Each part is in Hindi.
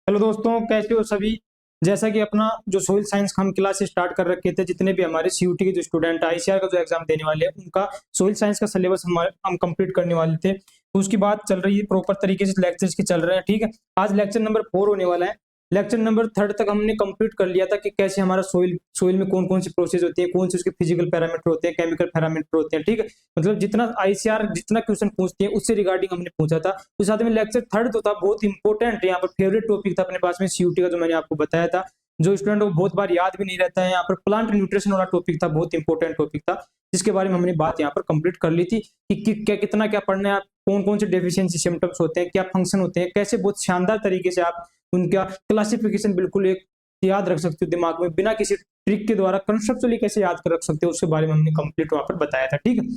हेलो दोस्तों, कैसे हो सभी। जैसा कि अपना जो सोइल साइंस हम क्लास स्टार्ट कर रखे थे, जितने भी हमारे सीयूटी के जो स्टूडेंट आईसीआर का जो एग्जाम देने वाले हैं उनका सोइल साइंस का सिलेबस हम कंप्लीट करने वाले थे। तो उसकी बात चल रही है, प्रॉपर तरीके से लेक्चर्स की चल रहे हैं। ठीक है, आज लेक्चर नंबर 4 होने वाला है। लेक्चर नंबर 3 तक हमने कंप्लीट कर लिया था कि कैसे हमारा सोइल सोइल में कौन कौन सी प्रोसेस होती है, कौन से उसके फिजिकल पैरामीटर होते हैं, केमिकल पैरामीटर होते हैं। ठीक है, मतलब जितना आईसीआर जितना क्वेश्चन पूछती है उससे रिगार्डिंग हमने पूछा था। उस साथ में लेक्चर 3 तो था बहुत इंपॉर्टेंट, यहाँ पर फेवरेट टॉपिक था अपने पास में सीयूटी का, जो मैंने आपको बताया था। जो स्टूडेंट को बहुत बार याद भी नहीं रहता है, यहाँ पर प्लांट न्यूट्रिशन वाला टॉपिक था, बहुत इंपॉर्टेंट टॉपिक था, जिसके बारे में हमने बात यहाँ पर कंप्लीट कर ली थी कि क्या कितना क्या पढ़ना है, आप कौन कौन से डेफिशिएंसी सिम्टम्स होते हैं, क्या फंक्शन होते हैं, कैसे बहुत शानदार तरीके से आप उनका क्लासिफिकेशन बिल्कुल एक याद रख सकते हो दिमाग में, बिना किसी ट्रिक के द्वारा कंसेप्चुअली कैसे याद कर रख सकते हो, उसके बारे में हमने कंप्लीट वहां पर बताया था। ठीक है,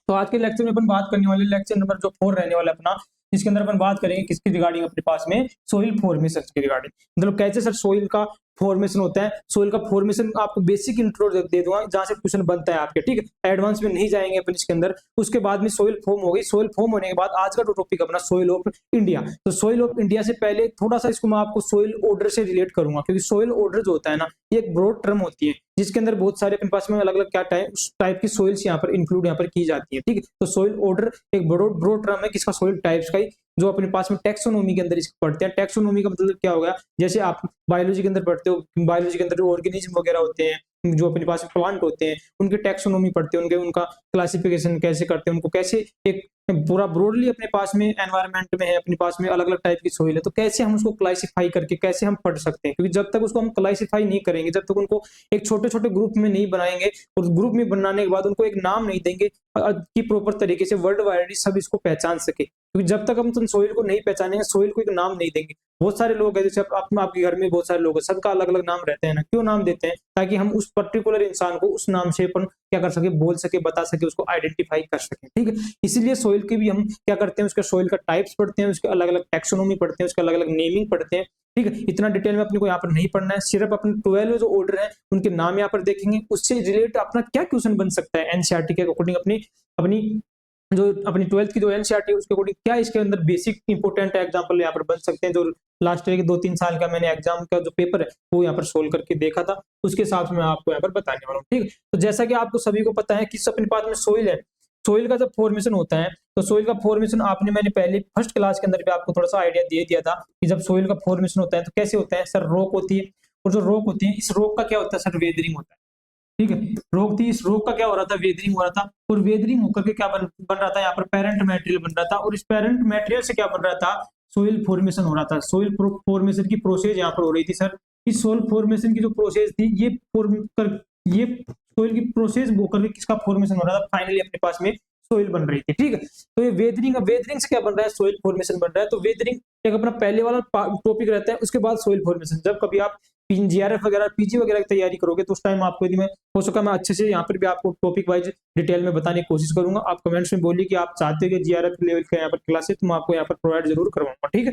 तो आज के लेक्चर में अपन बात करने वाले लेक्चर नंबर जो 4 रहने वाला है अपना, इसके अंदर अपन बात करेंगे किसकी रिगार्डिंग, अपने पास में सोइल फॉर्मेशन की रिगार्डिंग। मतलब कैसे सर सोइल का फॉर्मेशन होता है। सोइल का फॉर्मेशन आपको बेसिक इंट्रो दे दूंगा, जहां से क्वेश्चन बनता है आपके। ठीक है, एडवांस में नहीं जाएंगे अपन इसके अंदर। उसके बाद में सोइल फॉर्म हो गई। सोइल फॉर्म होने के बाद आज का टॉपिक अपना सोइल ऑफ इंडिया। तो सोइल ऑफ इंडिया से पहले थोड़ा सा इसको मैं आपको सोइल ऑर्डर से रिलेट करूंगा, क्योंकि सोइल ऑर्डर जो होता है ना, ये एक ब्रॉड टर्म होती है, जिसके अंदर बहुत सारे अपने पास में अलग अलग क्या टाइप की सोइल्स यहाँ पर इंक्लूड यहाँ पर की जाती है। ठीक है, तो सोइल ऑर्डर एक ब्रॉड टर्म है किसका, सोइल टाइप्स का ही, जो अपने पास में टेक्सोनोमी के अंदर इसको पढ़ते हैं। टेक्सोनोमी का मतलब क्या होगा, जैसे आप बायोलॉजी के अंदर पढ़ते हो, बायोलॉजी के अंदर जो ऑर्गेनिज्म वगैरह होते हैं, जो अपने पास में प्लांट होते हैं, उनके टेक्सोनोमी पढ़ते हैं, उनके उनका क्लासिफिकेशन कैसे करते हैं, उनको कैसे एक पूरा ब्रॉडली अपने पास में एनवायरनमेंट में है, अपने पास में अलग अलग टाइप की सोइल है, तो कैसे हम उसको क्लासिफाई करके कैसे हम पढ़ सकते हैं। क्योंकि जब तक उसको हम क्लासिफाई नहीं करेंगे, जब तक उनको एक छोटे छोटे ग्रुप में नहीं बनाएंगे और ग्रुप में बनाने के बाद उनको एक नाम नहीं देंगे कि प्रॉपर तरीके से वर्ल्ड वाइड सब इसको पहचान सके, क्योंकि जब तक हम सोइल को नहीं पहचानेंगे, सोइल को एक नाम नहीं देंगे। बहुत सारे लोग हैं, जैसे आपके घर में बहुत सारे लोग हैं, सबका अलग अलग नाम रहते हैं ना। क्यों नाम देते हैं? ताकि हम उस पर्टिकुलर इंसान को उस नाम से अपन क्या कर सके, बोल सके, बता सके, उसको आइडेंटिफाई कर सके। ठीक है, इसीलिए सोइल की भी हम क्या करते हैं, उसके सोइल का टाइप्स पढ़ते हैं, उसके अलग अलग टेक्सोनोमी पढ़ते हैं, उसके अलग अलग नेमिंग पढ़ते हैं। ठीक है, इतना डिटेल में अपने को यहाँ पर नहीं पढ़ना है, सिर्फ अपने 12 जो ऑर्डर है उनके नाम यहाँ पर देखेंगे, उससे रिलेट अपना क्या क्वेश्चन बन सकता है एनसीईआरटी के अकॉर्डिंग, अपनी अपनी जो अपनी 12th की जो एनसीईआरटी है उसके अकॉर्डिंग क्या इसके अंदर बेसिक इंपोर्टेंट एग्जांपल यहाँ पर बन सकते हैं। जो लास्ट ईयर के 2-3 साल का मैंने एग्जाम का जो पेपर है वो यहाँ पर सोल्व करके देखा था, उसके हिसाब से मैं आपको यहाँ पर बताने वाला हूँ। ठीक है, तो जैसा कि आपको सभी को पता है कि अपने पास में सोइल है, सोइल का जब फॉर्मेशन होता है, तो सोइल का फॉर्मेशन आपने मैंने पहले फर्स्ट क्लास के अंदर भी आपको थोड़ा सा आइडिया दे दिया था कि जब सोइल का फॉर्मेशन होता है तो कैसे होता है सर। रॉक होती है, और जो रॉक होती है, इस रॉक का क्या होता है सर, वेदरिंग होता है। ठीक है, रोग थी, इस रोग का क्या हो रहा था, वेदरिंग हो रहा था, और वेदरिंग होकर के क्या बन रहा था, यहाँ पर पेरेंट मटेरियल बन रहा था, और इस पेरेंट मटेरियल से क्या बन रहा था, सोइल फॉर्मेशन हो रहा था। सोइल फॉर्मेशन की प्रोसेस यहाँ पर हो रही थी सर। इस सोइल फॉर्मेशन की जो प्रोसेस थी, ये सोइल की प्रोसेस होकर के किसका फॉर्मेशन हो रहा था, फाइनली अपने पास में सोइल बन रही थी। ठीक है, तो ये वेदरिंग से क्या बन रहा है, सोइल फॉर्मेशन बन रहा है। तो वेदरिंग एक अपना पहले वाला टॉपिक रहता है, उसके बाद सोइल फॉर्मेशन। जब कभी आप जीआरएफ वगैरह, पीजी वगैरह की तैयारी करोगे, तो उस टाइम आपको, यदि मैं हो सका मैं अच्छे से यहाँ पर भी आपको टॉपिक वाइज डिटेल में बताने की कोशिश करूंगा। आप कमेंट्स में बोलिए कि आप चाहते हो कि जीआरएफ लेवल का यहाँ पर क्लासेस तो मैं आपको यहाँ पर प्रोवाइड जरूर करवाऊंगा। ठीक है,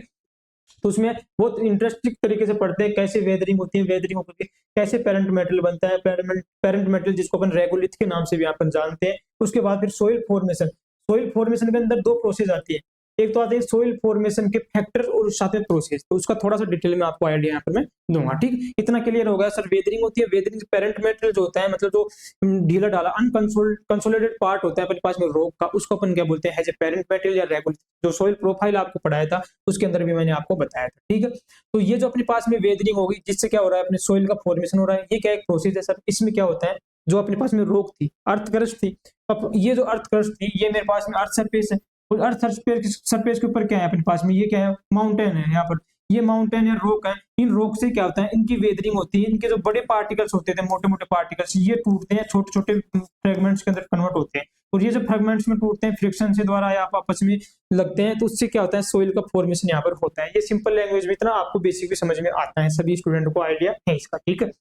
तो उसमें बहुत इंटरेस्टिंग तरीके से पढ़ते हैं कैसे वेदरिंग होती है, वेदरिंग होकर के कैसे पेरेंट मेटेरियल बनता है, पेरेंट मेटेरियल जिसको अपन रेगोलिथ के नाम से भी अपन जानते हैं। उसके बाद फिर सोइल फॉर्मेशन। सोइल फॉर्मेशन के अंदर 2 प्रोसेस आती है, एक तो आते हैं सोइल फॉर्मेशन के फैक्टर और साथ में प्रोसेस, तो उसका थोड़ा सा डिटेल में आपको आइडिया यहाँ पर मैं दूंगा। ठीक, इतना क्लियर हो गया सर। वेदरिंग होती है, वेदरिंग पेरेंट मेटेरियल जो होता है, मतलब जो ढीला ढाला अनकंसोलिडेटेड पार्ट होता है अपने पास में रॉक का, उसको अपन क्या बोलते हैं, एज ए पेरेंट मेटेरियल या रेगुलर। जो सोइल प्रोफाइल आपको पढ़ाया था उसके अंदर भी मैंने आपको बताया था। ठीक है, तो ये जो अपने पास में वेदरिंग होगी, जिससे क्या हो रहा है, अपने सोइल का फॉर्मेशन हो रहा है, ये क्या एक प्रोसेस है सर। इसमें क्या होता है, जो अपने पास में रॉक थी, अर्थ क्रस्ट थी, अब ये जो अर्थ क्रस्ट थी, ये मेरे पास में अर्थ सरफेस है, और अर्थ सरफेस के ऊपर क्या है अपने पास में, ये क्या है, माउंटेन है। यहाँ पर ये माउंटेन या रॉक है। इन रॉक से क्या होता है, इनकी वेदरिंग होती है, इनके जो बड़े पार्टिकल्स होते थे, मोटे मोटे पार्टिकल्स, ये टूटते हैं, छोटे छोटे फ्रेगमेंट्स के अंदर कन्वर्ट होते हैं, और ये जो फ्रेगमेंट्स में टूटते हैं, फ्रिक्शन से द्वारा या आपस में लगते हैं, तो उससे क्या होता है, सोइल का फॉर्मेशन यहाँ पर होता है। ये सिंपल लैंग्वेज में इतना आपको बेसिक भी समझ में आता है, सभी स्टूडेंट को आइडिया है इसका। ठीक है,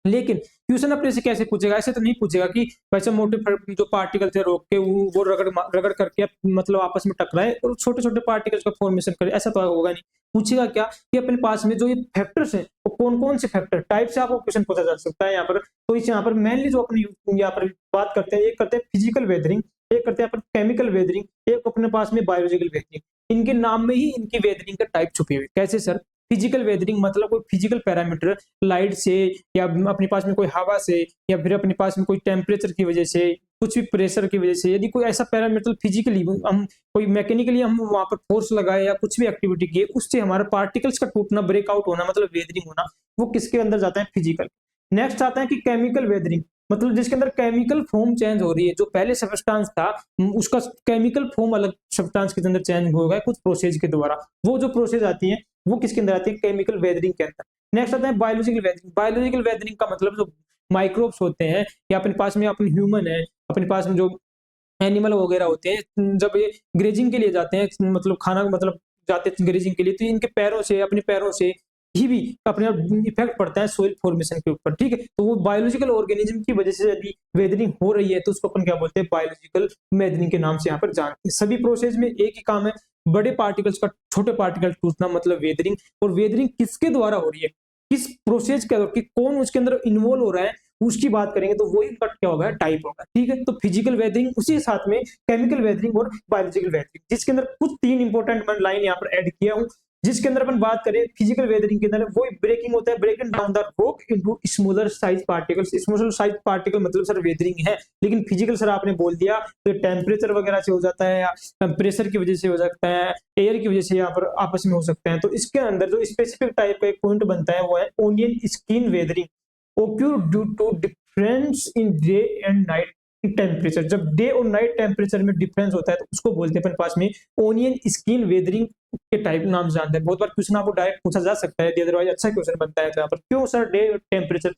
लेकिन क्वेश्चन अपने से कैसे पूछेगा, ऐसे तो नहीं पूछेगा कि वैसे मोटे जो पार्टिकल थे रोक के वो रगड़ करके मतलब आपस में टकराए और छोटे छोटे पार्टिकल्स का फॉर्मेशन करे, ऐसा तो होगा नहीं। पूछेगा क्या कि अपने पास में जो ये फैक्टर्स हैं वो कौन कौन से फैक्टर टाइप से आपको क्वेश्चन पूछा जा सकता है यहाँ पर। तो इस यहाँ पर मेनली जो अपने यहाँ पर बात करते हैं, एक करते हैं फिजिकल वेदरिंग, एक करते हैं अपन केमिकल वेदरिंग, एक अपने पास में बायोलॉजिकल वेदरिंग। इनके नाम में ही इनकी वेदरिंग का टाइप छुपी हुई। कैसे सर? फिजिकल वेदरिंग मतलब कोई फिजिकल पैरामीटर लाइट से या अपने पास में कोई हवा से या फिर अपने पास में कोई टेम्परेचर की वजह से, कुछ भी प्रेशर की वजह से, यदि कोई ऐसा पैरामीटर फिजिकली हम कोई मैकेनिकली हम वहां पर फोर्स लगाए या कुछ भी एक्टिविटी किए, उससे हमारा पार्टिकल्स का टूटना, ब्रेकआउट होना मतलब वेदरिंग होना, वो किसके अंदर जाता है? फिजिकल। नेक्स्ट आता है कि केमिकल वेदरिंग, मतलब जिसके अंदर केमिकल फॉर्म चेंज हो रही है, जो पहले सब्सटेंस था उसका केमिकल फॉर्म अलग सब्सटेंस के अंदर चेंज हो गया कुछ प्रोसेस के द्वारा, वो जो प्रोसेस आती है वो किसके अंदर आती है? केमिकल वेदरिंग के अंदर। नेक्स्ट आता है बायोलॉजिकल वेदरिंग। बायोलॉजिकल वेदरिंग का मतलब जो माइक्रोब्स होते हैं या अपने पास में अपने ह्यूमन है, अपने पास में जो एनिमल वगैरह होते हैं, जब ये ग्रेजिंग के लिए जाते हैं, मतलब खाना मतलब जाते हैं ग्रेजिंग के लिए, तो इनके पैरों से, अपने पैरों से ही भी अपने आप इफेक्ट पड़ता है सोइल फॉर्मेशन के ऊपर, ठीक है। तो वो बायोलॉजिकल ऑर्गेनिज्म की वजह से यदि वेदरिंग हो रही है तो उसको अपन क्या बोलते हैं? बायोलॉजिकल वेदरिंग के नाम से यहाँ पर जानते हैं। सभी प्रोसेस में एक ही काम है, बड़े पार्टिकल्स का छोटे पार्टिकल टूटना मतलब वेदरिंग। और वेदरिंग किसके द्वारा हो रही है, किस प्रोसेस के कि कौन उसके अंदर इन्वॉल्व हो रहा है, उसकी बात करेंगे तो वही कट क्या होगा? टाइप होगा, ठीक है। तो फिजिकल वेदरिंग, उसी साथ में केमिकल वेदरिंग और बायोलॉजिकल वेदरिंग, जिसके अंदर कुछ 3 इंपॉर्टेंट मैं लाइन यहाँ पर ऐड किया हूँ। जिसके अंदर अपन बात करें फिजिकल वेदरिंग के अंदर, वो ब्रेकिंग होता है, breaking down the rock into smaller size particles. Smaller size particle मतलब सर वेदरिंग है, लेकिन फिजिकल सर आपने बोल दिया तो टेम्परेचर वगैरह से हो जाता है, या प्रेशर की वजह से हो सकता है, एयर की वजह से यहाँ पर आपस में हो सकते हैं। तो इसके अंदर जो स्पेसिफिक टाइप का एक पॉइंट बनता है वो है onion skin weathering occur due to difference in day and night temperature. जब डे और नाइट टेम्परेचर में डिफरेंस होता है तो उसको बोलते हैं अपन पास में ओनियन स्किन वेदरिंग के टाइप नाम से जानते हैं। बहुत बार क्वेश्चन आपको डायरेक्ट पूछा जा सकता है, अदरवाइज अच्छा क्वेश्चन बनता है यहाँ पर, क्यों सर डे टेम्परेचर?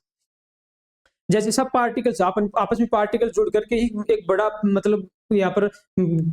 जैसे सब पार्टिकल्स अपन आपस में पार्टिकल जुड़ करके ही एक बड़ा मतलब यहाँ पर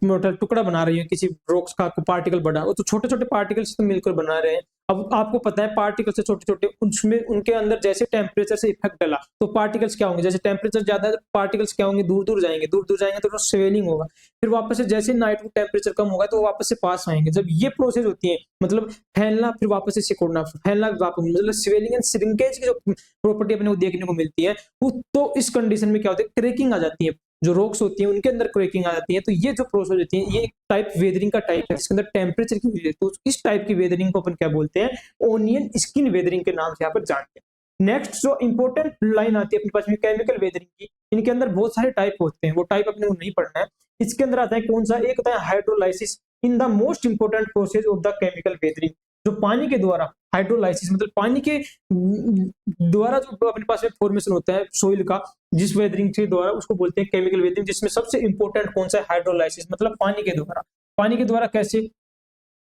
मोटा टुकड़ा बना रही है किसी रॉक्स का पार्टिकल बड़ा, वो तो छोटे छोटे पार्टिकल्स तो मिलकर बना रहे हैं। अब आपको पता है पार्टिकल से छोटे छोटे, उसमें उनके अंदर जैसे टेम्परेचर से इफेक्ट डाला तो पार्टिकल्स क्या होंगे? जैसे टेम्परेचर ज्यादा है तो पार्टिकल्स क्या होंगे? दूर दूर जाएंगे, दूर दूर जाएंगे तो स्वेलिंग होगा, फिर वापस से जैसे नाइट में टेम्परेचर कम होगा तो वापस से पास आएंगे। जब ये प्रोसेस होती है मतलब फैलना फिर वापस से सिकुड़ना, फैलना वापस, मतलब स्वेलिंग एंड श्रिंकेज की जो प्रॉपर्टी अपने को देखने को मिलती है, तो इस कंडीशन में क्या होता है? क्रैकिंग आ जाती है, जो रॉक्स होती हैं उनके अंदर क्रैकिंग आ जाती है। तो ये जो प्रोसेस होती है ये एक टाइप वेदरिंग का टाइप है, इसके अंदर टेम्परेचर की वजह, तो इस टाइप की वेदरिंग को अपन क्या बोलते हैं? ओनियन स्किन वेदरिंग के नाम से यहाँ पर जानते हैं। नेक्स्ट जो इंपॉर्टेंट लाइन आती है अपने पास में केमिकल वेदरिंग की, इनके अंदर बहुत सारे टाइप होते हैं, वो टाइप अपने को नहीं पढ़ना है। इसके अंदर आता है कौन सा? एक होता है hydrolysis in the most important process of the chemical weathering, जो पानी के द्वारा, हाइड्रोलाइसिस मतलब पानी के द्वारा जो अपने पास में फॉर्मेशन होता है सोइल का, जिस वेदरिंग के द्वारा, उसको बोलते हैं केमिकल वेदरिंग। जिसमें सबसे इंपॉर्टेंट कौन सा है? हाइड्रोलाइसिस, मतलब पानी के द्वारा। पानी के द्वारा कैसे?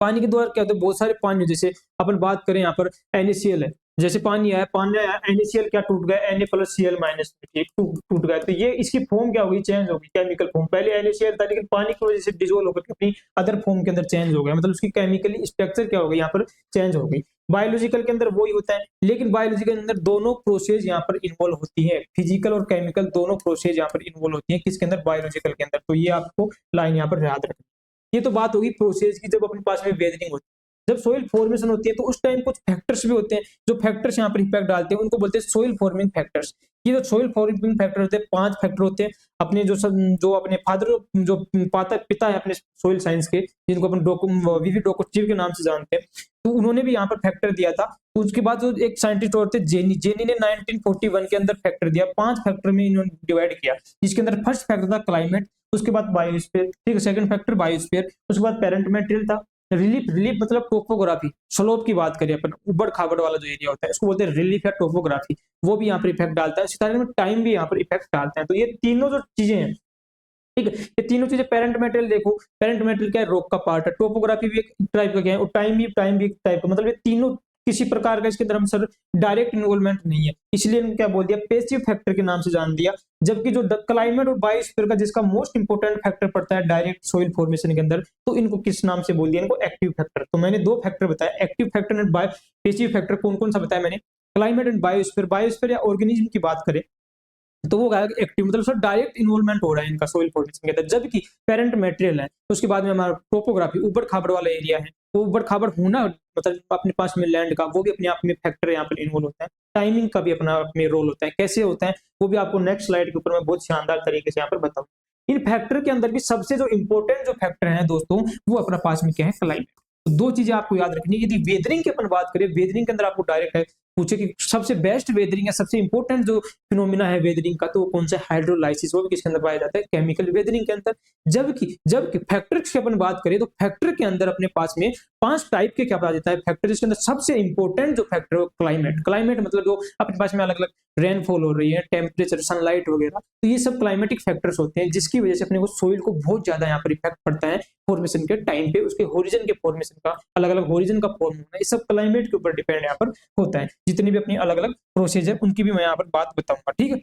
पानी के द्वारा क्या होता है? बहुत सारे पानी, जैसे अपन बात करें यहाँ पर NaCl है, जैसे पानी आया, पानी आया, NaCl क्या टूट गया? Na प्लस Cl माइनस टूट गया, तो ये इसकी फॉर्म क्या होगी? चेंज होगी, केमिकल फॉर्म। पहले NaCl था लेकिन पानी की वजह से डिजोल्व होकर अपनी अदर फॉर्म के अंदर चेंज हो गया, मतलब उसकी केमिकली स्ट्रक्चर क्या हो गई? यहाँ पर चेंज हो गई। बायोलॉजिकल के अंदर वही होता है, लेकिन बायोलॉजिकल के अंदर दोनों प्रोसेस यहाँ पर इन्वॉल्व होती है, फिजिकल और केमिकल दोनों प्रोसेस यहाँ पर इन्वॉल्व होती है। किसके अंदर? बायोलॉजिकल के अंदर। तो ये आपको लाइन यहाँ पर याद रखनी। ये तो बात होगी प्रोसेस की, जब अपने पास में वेदरिंग होती है। जब सोइल फॉर्मेशन होती है तो उस टाइम कुछ फैक्टर्स भी होते हैं, जो फैक्टर्स यहाँ पर इफेक्ट डालते हैं, उनको बोलते हैं सोइल फॉर्मिंग फैक्टर्स। ये जो सोइल फॉर्मिंग फैक्टर होते हैं, 5 फैक्टर होते हैं। अपने जो अपने फादर, जो पिता है अपने सोइल साइंस के, जिनको अपन वीवी डोकोचिव के नाम से जानते हैं, तो उन्होंने भी यहाँ पर फैक्टर दिया था। तो उसके बाद जो एक साइंटिस्ट और थे जेनी ने 1941 के अंदर फैक्टर दिया, 5 फैक्टर में इन्होंने डिवाइड किया, जिसके अंदर फर्स्ट फैक्टर था क्लाइमेट, उसके बाद बायोस्फीयर, ठीक है, सेकंड फैक्टर बायोस्फीयर, उसके बाद पेरेंट मटेरियल था, रिलीफ मतलब टोपोग्राफी, स्लोप की बात करें अपन, उबड़ खाबड़ वाला जो एरिया होता है उसको बोलते हैं रिलीफ या टोपोग्राफी, वो भी यहाँ पर इफेक्ट डालता है। इसी तरह में टाइम भी यहाँ पर इफेक्ट डालता है। तो ये तीनों जो चीजें हैं, ठीक है, ये तीनों चीजें, पेरेंट मटेरियल देखो, पेरेंट मटेरियल क्या है? रॉक का पार्ट है, टोपोग्राफी भी एक टाइप का क्या है, और टाइम भी एक टाइप का, मतलब ये तीनों किसी प्रकार का इसके अंदर हम सर डायरेक्ट इन्वॉल्वमेंट नहीं है, इसलिए इन्होंने क्या बोल दिया? पैसिव फैक्टर के नाम से जान दिया। जबकि जो क्लाइमेट और बायोस्फीयर का जिसका मोस्ट इंपोर्टेंट फैक्टर पड़ता है डायरेक्ट सोइल फॉर्मेशन के अंदर, तो इनको किस नाम से बोल दिया? इनको एक्टिव फैक्टर। तो मैंने 2 फैक्टर बताया, active factor and passive factor. कौन कौन सा बताया मैंने? Climate and biosphere. बायोस्फीयर या ऑर्गेनिज्म की बात करें तो वो एक्टिव, मतलब सर डायरेक्ट इन्वॉल्वमेंट हो रहा है इनका सोइल फॉर्मेशन के अंदर। जबकि पेरेंट मटेरियल है, तो उसके बाद में हमारा टोपोग्राफी, ऊबड़ खाबड़ वाला एरिया है, वो ऊबड़ खाबड़ होना मतलब अपने पास में लैंड का, वो भी अपने आप में फैक्टर यहाँ पर इन्वॉल्व होता है। टाइमिंग का भी अपना अपने रोल होता है, कैसे होता है वो भी आपको नेक्स्ट स्लाइड के ऊपर मैं बहुत शानदार तरीके से यहाँ पर बताऊँ। इन फैक्टर के अंदर भी सबसे जो इंपॉर्टेंट जो फैक्टर है दोस्तों, वो अपना पास में क्या है? क्लाइमेट। तो दो चीजें आपको याद रखनी है। यदि वेदरिंग की अपन बात करें, वेदरिंग के अंदर आपको डायरेक्ट है पूछे कि सबसे बेस्ट वेदरिंग है, सबसे इंपॉर्टेंट जो फिनोमिना है वेदरिंग का, तो वो कौन सा हाइड्रोलाइसिस, वो भी किसके अंदर पाया जाता है, केमिकल वेदरिंग के अंदर। जबकि फैक्टर्स की अपन बात करें तो फैक्टर के अंदर अपने पास में 5 टाइप के क्या पाया जाता है फैक्टर, जिसके अंदर सबसे इंपॉर्टेंट जो फैक्टर है क्लाइमेट। क्लाइमेट मतलब जो अपने पास में अलग अलग रेनफॉल हो रही है, टेम्परेचर, सनलाइट वगैरह, तो ये सब क्लाइमेटिक फैक्टर्स होते हैं, जिसकी वजह से अपने को सोइल को बहुत ज्यादा यहाँ पर इफेक्ट पड़ता है फॉर्मेशन के टाइम पे, उसके होरिजन के फॉर्मेशन का, अलग अलग होरिजन का फॉर्म होना, ये सब क्लाइमेट के ऊपर डिपेंड यहाँ पर होता है। जितनी भी अपनी अलग अलग प्रोसेस है उनकी भी मैं यहाँ पर बात बताऊंगा, ठीक है।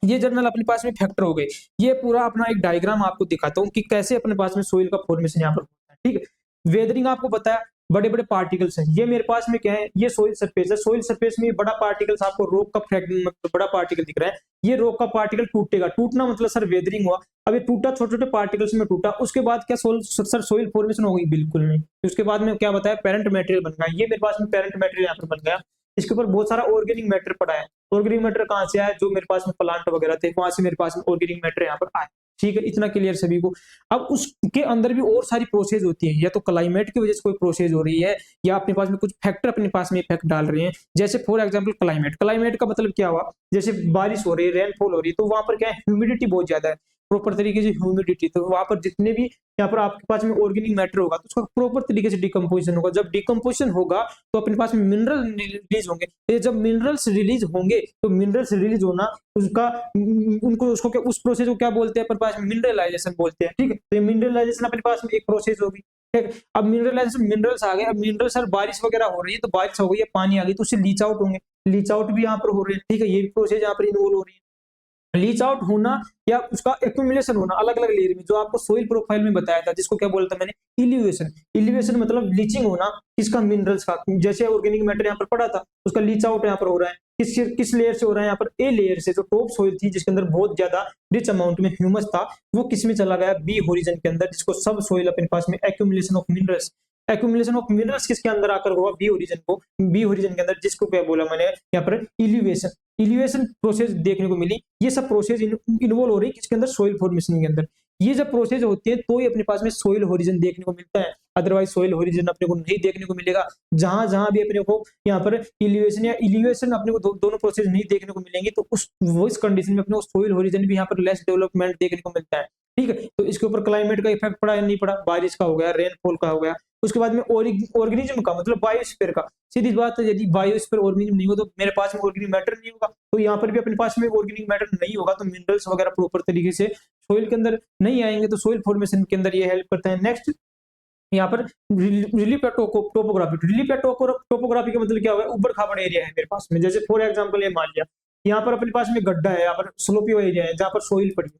ये जर्नल अपने पास में फैक्टर हो गए। ये पूरा अपना एक डायग्राम आपको दिखाता हूँ कि कैसे अपने पास में सोइल का फॉर्मेशन यहाँ पर होता है, ठीक है। वेदरिंग आपको बताया, बड़े बड़े पार्टिकल्स हैं, ये मेरे पास में क्या है, ये सोइल सरफेस है। सोइल सरफेस में बड़ा पार्टिकल्स, आपको रॉक का फ्रैगमेंट बड़ा पार्टिकल दिख रहा है, ये रॉक का पार्टिकल टूटेगा, टूटना मतलब सर वेदरिंग हुआ। अब ये टूटा, छोटे छोटे पार्टिकल्स में टूटा, उसके बाद क्या सर सोइल फॉर्मेशन हो गई, बिल्कुल नहीं। उसके बाद में क्या बताया, पेरेंट मटेरियल बन गया। ये मेरे पास में पेरेंट मटेरियल यहाँ पर बन गया। इसके ऊपर बहुत सारा ऑर्गेनिक मैटर पड़ा है। ऑर्गेनिक मैटर कहाँ से आया, जो मेरे पास में प्लांट वगैरह थे वहां से मेरे पास में ऑर्गेनिक मैटर यहाँ पर आया, ठीक है। इतना क्लियर सभी को। अब उसके अंदर भी और सारी प्रोसेस होती है, या तो क्लाइमेट की वजह से कोई प्रोसेस हो रही है, या अपने पास में कुछ फैक्टर अपने पास में इफेक्ट डाल रहे हैं। जैसे फॉर एग्जांपल क्लाइमेट, क्लाइमेट का मतलब क्या हुआ, जैसे बारिश हो रही है, रेनफॉल हो रही है, तो वहां पर क्या है, ह्यूमिडिटी बहुत ज्यादा है, प्रॉपर तरीके से ह्यूमिडिटी, तो वहां पर जितने भी यहाँ पर आपके पास में ऑर्गेनिक मैटर होगा तो उसका प्रॉपर तरीके से डिकम्पोजिशन होगा। जब डिकम्पोजिशन होगा तो अपने पास में मिनरल रिलीज होंगे। ये जब मिनरल्स रिलीज होंगे तो मिनरल्स रिलीज होना उसका उनको उसको क्या, उस प्रोसेस को क्या बोलते हैं अपने पास, मिनरलाइजेशन बोलते हैं, ठीक है। तो ये मिनरलाइजेशन अपने पास में एक प्रोसेस होगी, ठीक है। अब मिनरलाइजेशन, मिनरल्स आ गए, अब मिनरल सर बारिश वगैरह हो रही है, तो बारिश हो गई है, पानी आ गई, तो उससे लीच आउट होंगे, लीच आउट भी यहाँ पर हो रहे हैं, ठीक है। ये प्रोसेस यहाँ पर इन्वॉल्व हो रही है। लीच आउट होना या उसका एक्यूमुलेशन होना अलग अलग लेयर में, जो आपको सोइल प्रोफाइल में बताया था, जिसको क्या बोलता मैंने, इलिवेशन। इलिवेशन मतलब लीचिंग होना किसका, मिनरल्स का। जैसे ऑर्गेनिक मैटर यहाँ पर पड़ा था, उसका लीच आउट यहाँ पर हो रहा है, किस लेयर से हो रहा है, यहाँ पर ए लेयर से, जो टॉप सोइल थी जिसके अंदर बहुत ज्यादा रिच अमाउंट में ह्यूमस था, वो किस में चला गया, बी होरिजन के अंदर, जिसको सब सोइल अपने पास में accumulation of minerals. Accumulation of minerals किसके अंदर आकर हुआ, बी ओरिजिन को, बी ओरिजिन के अंदर, जिसको क्या बोला मैंने यहाँ पर, इलिवेशन। इलिवेशन प्रोसेस देखने को मिली। ये सब प्रोसेस इन्वॉल्व हो रही है किसके अंदर, सोइल फॉर्मेशन के अंदर। ये जब प्रोसेस होती है तो ही अपने पास में सोइल होरिजन देखने को मिलता है, अदरवाइज सोइल होरिजन अपने को नहीं देखने को मिलेगा। जहां जहां भी अपने को यहाँ पर इलिवेशन या इलिवेशन अपने को दोनों प्रोसेस नहीं देखने को मिलेंगे, तो उस कंडीशन में अपने को सोइल होरिजन भी यहाँ पर लेस डेवलपमेंट देखने को मिलता है, ठीक है। तो इसके ऊपर क्लाइमेट का इफेक्ट पड़ा या नहीं पड़ा, बारिश का हो गया, रेनफॉल का हो गया। उसके बाद में ऑर्गेनिज्म का मतलब बायोस्फीयर का, सीधी बात है, यदि बायोस्फीयर ऑर्गेनिज्म नहीं हो तो मेरे पास में ऑर्गेनिक मैटर नहीं होगा, तो यहाँ पर भी अपने पास में ऑर्गेनिक मैटर नहीं होगा, तो मिनरल्स वगैरह प्रॉपर तरीके से सोइल के अंदर नहीं आएंगे, तो सोइल फॉर्मेशन के अंदर ये हेल्प करता है। नेक्स्ट यहाँ पर रिलीफ टोपोग्राफी। रिलीफ टोपोग्राफी का मतलब क्या होगा, ऊबड़ खाबड़ एरिया है मेरे पास में, जैसे फॉर एग्जांपल ये मान लिया यहाँ पर अपने पास में गड्ढा है, यहाँ पर स्लोपी एरिया है जहाँ पर सोइल पड़ी है।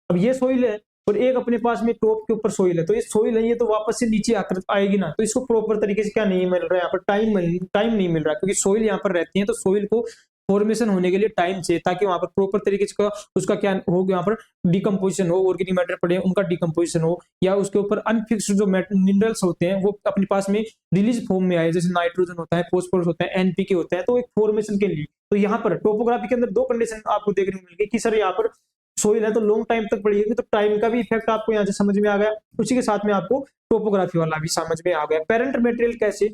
अब ये सोइल है और एक अपने पास में टॉप के ऊपर सोइल है, तो ये सोइल है, ये तो वापस से नीचे आकर आएगी ना, तो इसको प्रॉपर तरीके से क्या नहीं मिल रहा है, यहाँ पर टाइम नहीं मिल रहा, क्योंकि सोइल यहाँ पर रहती है, तो सोइल को फॉर्मेशन होने के लिए टाइम चाहिए, ताकि वहां पर प्रॉपर तरीके से उसका क्या हो, यहाँ पर डिकम्पोजिशन हो, ऑर्गेनिक मैटर पड़े उनका डिकम्पोजिशन हो, या उसके ऊपर अनफिक्स्ड जो मिनरल्स होते हैं वो अपने पास में रिलीज फॉर्म में आए, जैसे नाइट्रोजन होता है, फॉस्फोरस होता है, एनपीके होता है, तो एक फॉर्मेशन के लिए। तो यहाँ पर टोपोग्राफी के अंदर दो कंडीशन आपको देखने को मिल गई कि सर यहाँ पर सोइल है तो लॉन्ग टाइम तक पड़ी, तो टाइम का भी इफेक्ट आपको यहाँ से समझ में आ गया, उसी के साथ में आपको टोपोग्राफी वाला भी समझ में आ गया। पेरेंट मटेरियल कैसे,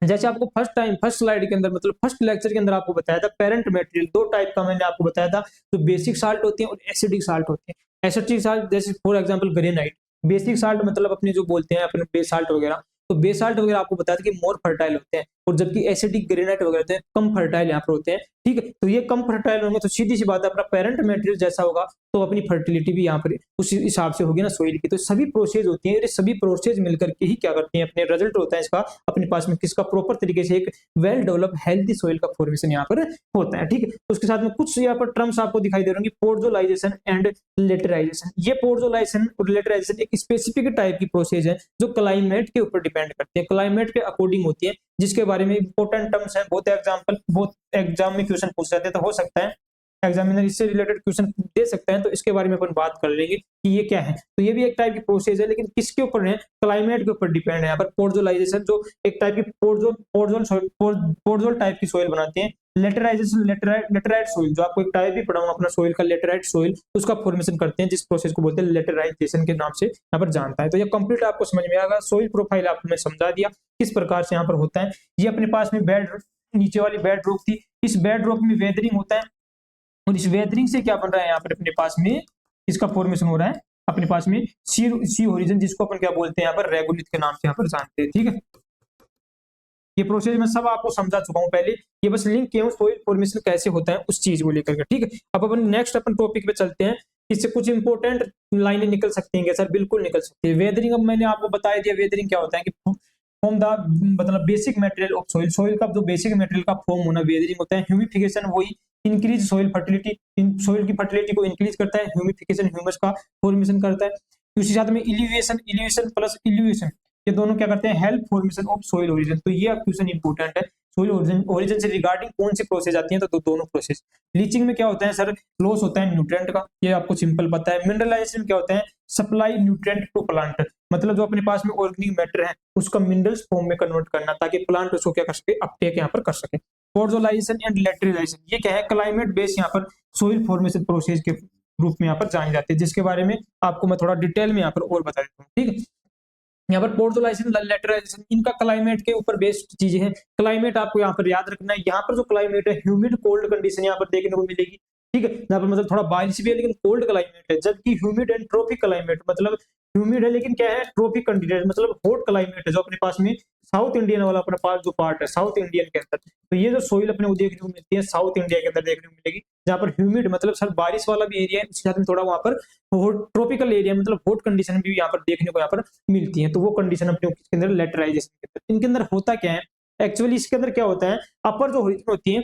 जैसे आपको फर्स्ट स्लाइड के अंदर मतलब फर्स्ट लेक्चर के अंदर आपको बताया था, पेरेंट मटेरियल दो टाइप का मैंने आपको बताया था, जो बेसिक साल्ट होते हैं और एसिडिक साल्ट होते हैं। एसिडिक साल्ट जैसे for example granite, basic salt मतलब अपने जो बोलते हैं अपने बेसाल्ट वगैरह, तो बेसाल्ट वगैरह आपको बताया था कि मोर फर्टाइल होते हैं, और जबकि एसिडिक ग्रेनाइट वगैरह होते हैं कम फर्टाइल यहाँ पर होते हैं, ठीक है। तो ये कम फर्टाइल होंगे तो सीधी सी बात है अपना पेरेंट मटेरियल जैसा होगा तो अपनी फर्टिलिटी भी यहाँ पर उस हिसाब से होगी ना सोइल की। तो सभी प्रोसेस होती है, ये सभी प्रोसेस मिलकर के ही क्या करती हैं, अपने रिजल्ट होता है इसका अपने पास में किसका, प्रॉपर तरीके से एक वेल डेवलप हेल्थी सोइल का फॉर्मेशन यहाँ पर होता है, ठीक है। उसके साथ में कुछ यहाँ पर टर्म्स आपको दिखाई दे रहे होंगे, पोर्जोलाइजेशन एंड लेटराइजेशन। ये पोर्जोलाइजेशन और लेटराइजेशन एक स्पेसिफिक टाइप की प्रोसेस है जो क्लाइमेट के ऊपर डिपेंड करती है, क्लाइमेट के अकॉर्डिंग होती है, जिसके बारे में इंपॉर्टेंट टर्म्स है, बहुत एग्जाम में क्वेश्चन पूछ जाते हैं, तो हो सकता है एग्जामिनर इससे रिलेटेड क्वेश्चन दे सकते हैं, तो इसके बारे में अपन बात कर लेंगे कि ये क्या है। तो ये भी एक टाइप की प्रोसेस है, लेकिन किसके ऊपर है, क्लाइमेट के ऊपर डिपेंड है। यहाँ पर पोर्जोलाइजेशन जो एक टाइप की पोर्जोल टाइप की सोइल बनाते हैं, लेटराइजेशन लेटराइट सोइल, जो आपको एक टाइप भी पढ़ाऊंगा अपना सोइल का, लेटराइट सोइल, उसका फॉर्मेशन करते हैं, जिस प्रोसेस को बोलते हैं लेटराइजेशन के नाम से यहाँ पर जानता है। तो ये कंप्लीट आपको समझ में आएगा। सोइल प्रोफाइल आपको मैं समझा दिया किस प्रकार से यहाँ पर होता है। ये अपने पास में बेड, नीचे वाली बेड रॉक थी, इस बेड रॉक में वेदरिंग होता है, और इस वेदरिंग से क्या बन रहा है यहाँ पर अपने पास में, इसका फॉर्मेशन हो रहा है अपने पास में सी ओरिजिन, जिसको अपन क्या बोलते हैं यहाँ पर, रेगोलिथ के नाम से यहाँ पर जानते हैं। ठीक है, ये प्रोसेस मैं सब आपको समझा चुका हूँ पहले, ये बस लिंक किया हूँ सोइल फॉर्मेशन कैसे होता है उस चीज को लेकर के। ठीक है, अब अपन नेक्स्ट अपन टॉपिक पे चलते हैं। इससे कुछ इंपॉर्टेंट लाइनें निकल सकती हैं क्या सर? बिल्कुल निकल सकती है। वेदरिंग, अब मैंने आपको बता दिया वेदरिंग क्या होता है कि फॉर्म द मतलब basic material of soil, soil का जो बेसिक मटेरियल का फॉर्म होना वेदरिंग होता है। ह्यूमिफिकेशन, वही इंक्रीज सोइल फर्टिलिटी, सोइल की फर्टिलिटी को इंक्रीज करता है। ह्यूमिफिकेशन ह्यूमस का फॉर्मेशन करता है। उसी साथ में इलिवेशन, इलिवेशन प्लस इल्यूशन, ये दोनों क्या करते हैं, help formation of soil origin. तो ये क्वेश्चन इंपॉर्टेंट है, सोइल ओरिजिन से रिगार्डिंग कौन सी प्रोसेस आती है, तो दोनों प्रोसेस। लीचिंग में क्या होता है सर, लॉस होता है न्यूट्रिएंट का, ये आपको सिंपल पता है। मिनरलाइजेशन में क्या होता है, सप्लाई न्यूट्रिएंट टू प्लांट, मतलब जो अपने पास में ऑर्गेनिक मैटर है उसका मिनरल्स फॉर्म में कन्वर्ट करना, ताकि प्लांट उसको क्या कर सके, अपटेक यहाँ पर कर सके। पोर्जोलाइजेशन एंड लेटरलाइजेशन, ये क्या है, क्लाइमेट बेस्ड यहाँ पर सोइल फॉर्मेशन प्रोसेस के रूप में यहाँ पर जानी जाती है, जिसके बारे में आपको मैं थोड़ा डिटेल में यहाँ पर और बता देता हूँ। ठीक है, यहाँ पर पोर्जोलाइजेशन, लेटराइजेशन, इनका क्लाइमेट के ऊपर बेस्ड चीजें हैं। क्लाइमेट आपको यहाँ पर याद रखना है, यहाँ पर जो क्लाइमेट है ह्यूमिड कोल्ड कंडीशन यहाँ पर देखने को मिलेगी। ठीक है, यहाँ पर मतलब थोड़ा बारिश भी है लेकिन कोल्ड क्लाइमेट है, जबकि ह्यूमिड एंड ट्रॉपिक क्लाइमेट, मतलब ह्यूमिड है लेकिन क्या है, ट्रॉपिक कंडीशन, मतलब हॉट क्लाइमेट है, जो अपने पास में साउथ इंडियन वाला अपना पार्ट जो पार्ट है साउथ इंडियन के अंदर। तो ये जो सोइल अपने को देखने को मिलती है साउथ इंडिया के अंदर देखने को मिलेगी, जहाँ पर ह्यूमिड मतलब सर बारिश वाला भी एरिया है, उसके साथ में थोड़ा वहाँ पर ट्रॉपिकल एरिया मतलब हॉट कंडीशन भी यहाँ पर देखने को यहाँ पर मिलती है। तो वो कंडीशन अपने इसके अंदर लेटराइजेशन के अंदर, इनके अंदर होता क्या है एक्चुअली, इसके अंदर क्या होता है, अपर जो होरिजन होती है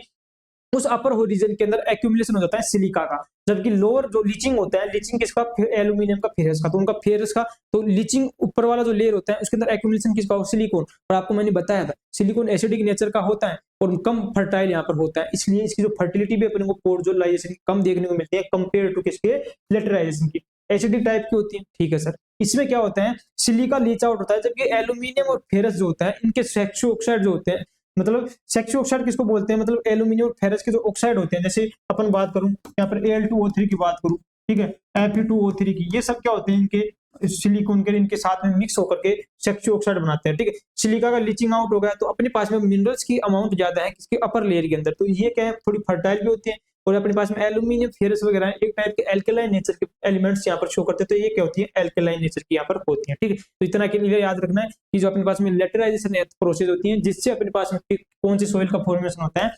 उस अपर होरिजन के अंदर एक्यूमुलेशन हो जाता है सिलिका का, जबकि लोअर जो लीचिंग होता है, लीचिंग किसका, एल्यूमिनियम का, फेरस का, तो उनका फेरस का, तो लीचिंग ऊपर वाला जो लेयर होता है उसके अंदर एक्यूमुलेशन किसका हो, सिलिकॉन। और आपको मैंने बताया था सिलिकॉन एसिडिक नेचर का होता है और कम फर्टाइल यहाँ पर होता है, इसलिए इसकी जो फर्टिलिटी भी अपने को पोर्जोलाइजेशन कम देखने को मिलती है कंपेयर टू किसके, लेटराइजेशन की। एसिडिक टाइप की होती है। ठीक है सर, इसमें क्या होता है, सिलिका लीच आउट होता है, जबकि एल्यूमिनियम और फेरस जो होता है इनके सेक्सो ऑक्साइड जो होते हैं, मतलब सेक्सो ऑक्साइड किसको बोलते हैं, मतलब एल्यूमिनियम और फेरस के जो ऑक्साइड होते हैं, जैसे अपन बात करूं यहाँ पर Al2O3 की बात करूं, ठीक है, Fe2O3 की, ये सब क्या होते हैं, इनके सिलिकॉन के इनके साथ में मिक्स होकर के सेक्सो ऑक्साइड बनाते हैं। ठीक है, सिलिका का लीचिंग आउट हो गया, तो अपने पास में मिनरल्स की अमाउंट ज्यादा है किसके, अपर लेयर के अंदर, तो ये क्या है, थोड़ी फर्टाइल भी होती है। और अपने पास में एल्यूमिनियम फेरस वगैरह एक टाइप के एल्केलाइन नेचर के एलिमेंट्स यहाँ पर शो करते हैं, तो ये क्या होती है, एल्केलाइन नेचर की यहाँ पर होती है। ठीक है, तो इतना के लिए याद रखना है कि जो अपने पास में लेटराइजेशन प्रोसेस होती है, जिससे अपने पास में कौन सी सोइल का फॉर्मेशन होता है,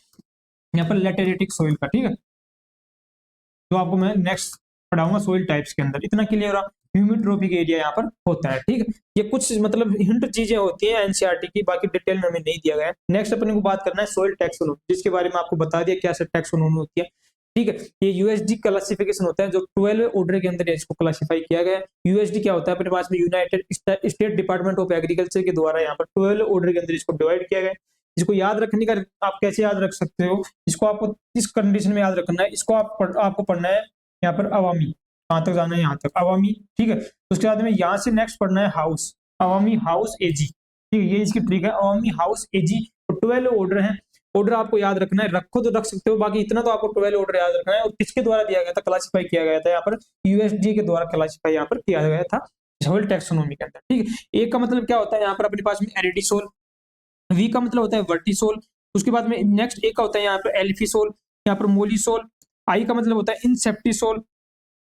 यहाँ पर लेटेरिटिक सोइल का। ठीक है, तो आपको मैं नेक्स्ट पढ़ाऊंगा सोइल टाइप्स के अंदर, इतना क्लियर रहा। ह्यूमिड ट्रॉपिक एरिया यहाँ पर होता है। ठीक है, ये कुछ मतलब हिंट चीजें होती हैं एनसीईआरटी की, बाकी डिटेल में हमें नहीं दिया गया है। नेक्स्ट अपने को बात करना है सोइल टैक्सोनॉमी, जिसके बारे में आपको बता दिया क्या टैक्सोनॉमी होती है। ठीक है, ये यूएसडी क्लासिफिकेशन होता है, जो 12 ऑर्डर के अंदर इसको क्लासिफाई किया गया है। यूएसडी क्या होता है, अपने पास में United state department of agriculture के द्वारा यहाँ पर 12 ऑर्डर के अंदर इसको डिवाइड किया गया है। इसको याद रखने का आप कैसे याद रख सकते हो, इसको आपको इस कंडीशन में याद रखना है, इसको आपको पढ़ना है यहाँ पर अवामी, कहाँ तक जाना है, यहाँ तक अवामी। ठीक है, उसके बाद में यहाँ से नेक्स्ट पढ़ना है हाउस, अवामी हाउस एजी। ठीक है, ये इसकी ट्रिक है, अवामी हाउस एजी। 12 ऑर्डर है, ऑर्डर आपको याद रखना है, रखो तो रख सकते हो, बाकी इतना तो आपको 12 ऑर्डर याद रखना है। और किसके द्वारा दिया गया था, क्लासिफाई किया गया था यहाँ पर, यूएसडी के द्वारा क्लासिफाई यहाँ पर किया गया था सोइल टैक्सोनॉमी के अंदर। ठीक है, ए का मतलब क्या होता है, यहाँ पर अपने पास में एरिडिसोल, वी का मतलब होता है वर्टिसोल, उसके बाद में नेक्स्ट ए का होता है यहाँ पर एल्फिसोल, यहाँ पर मोलिसोल, आई का मतलब होता है इंसेप्टिसोल,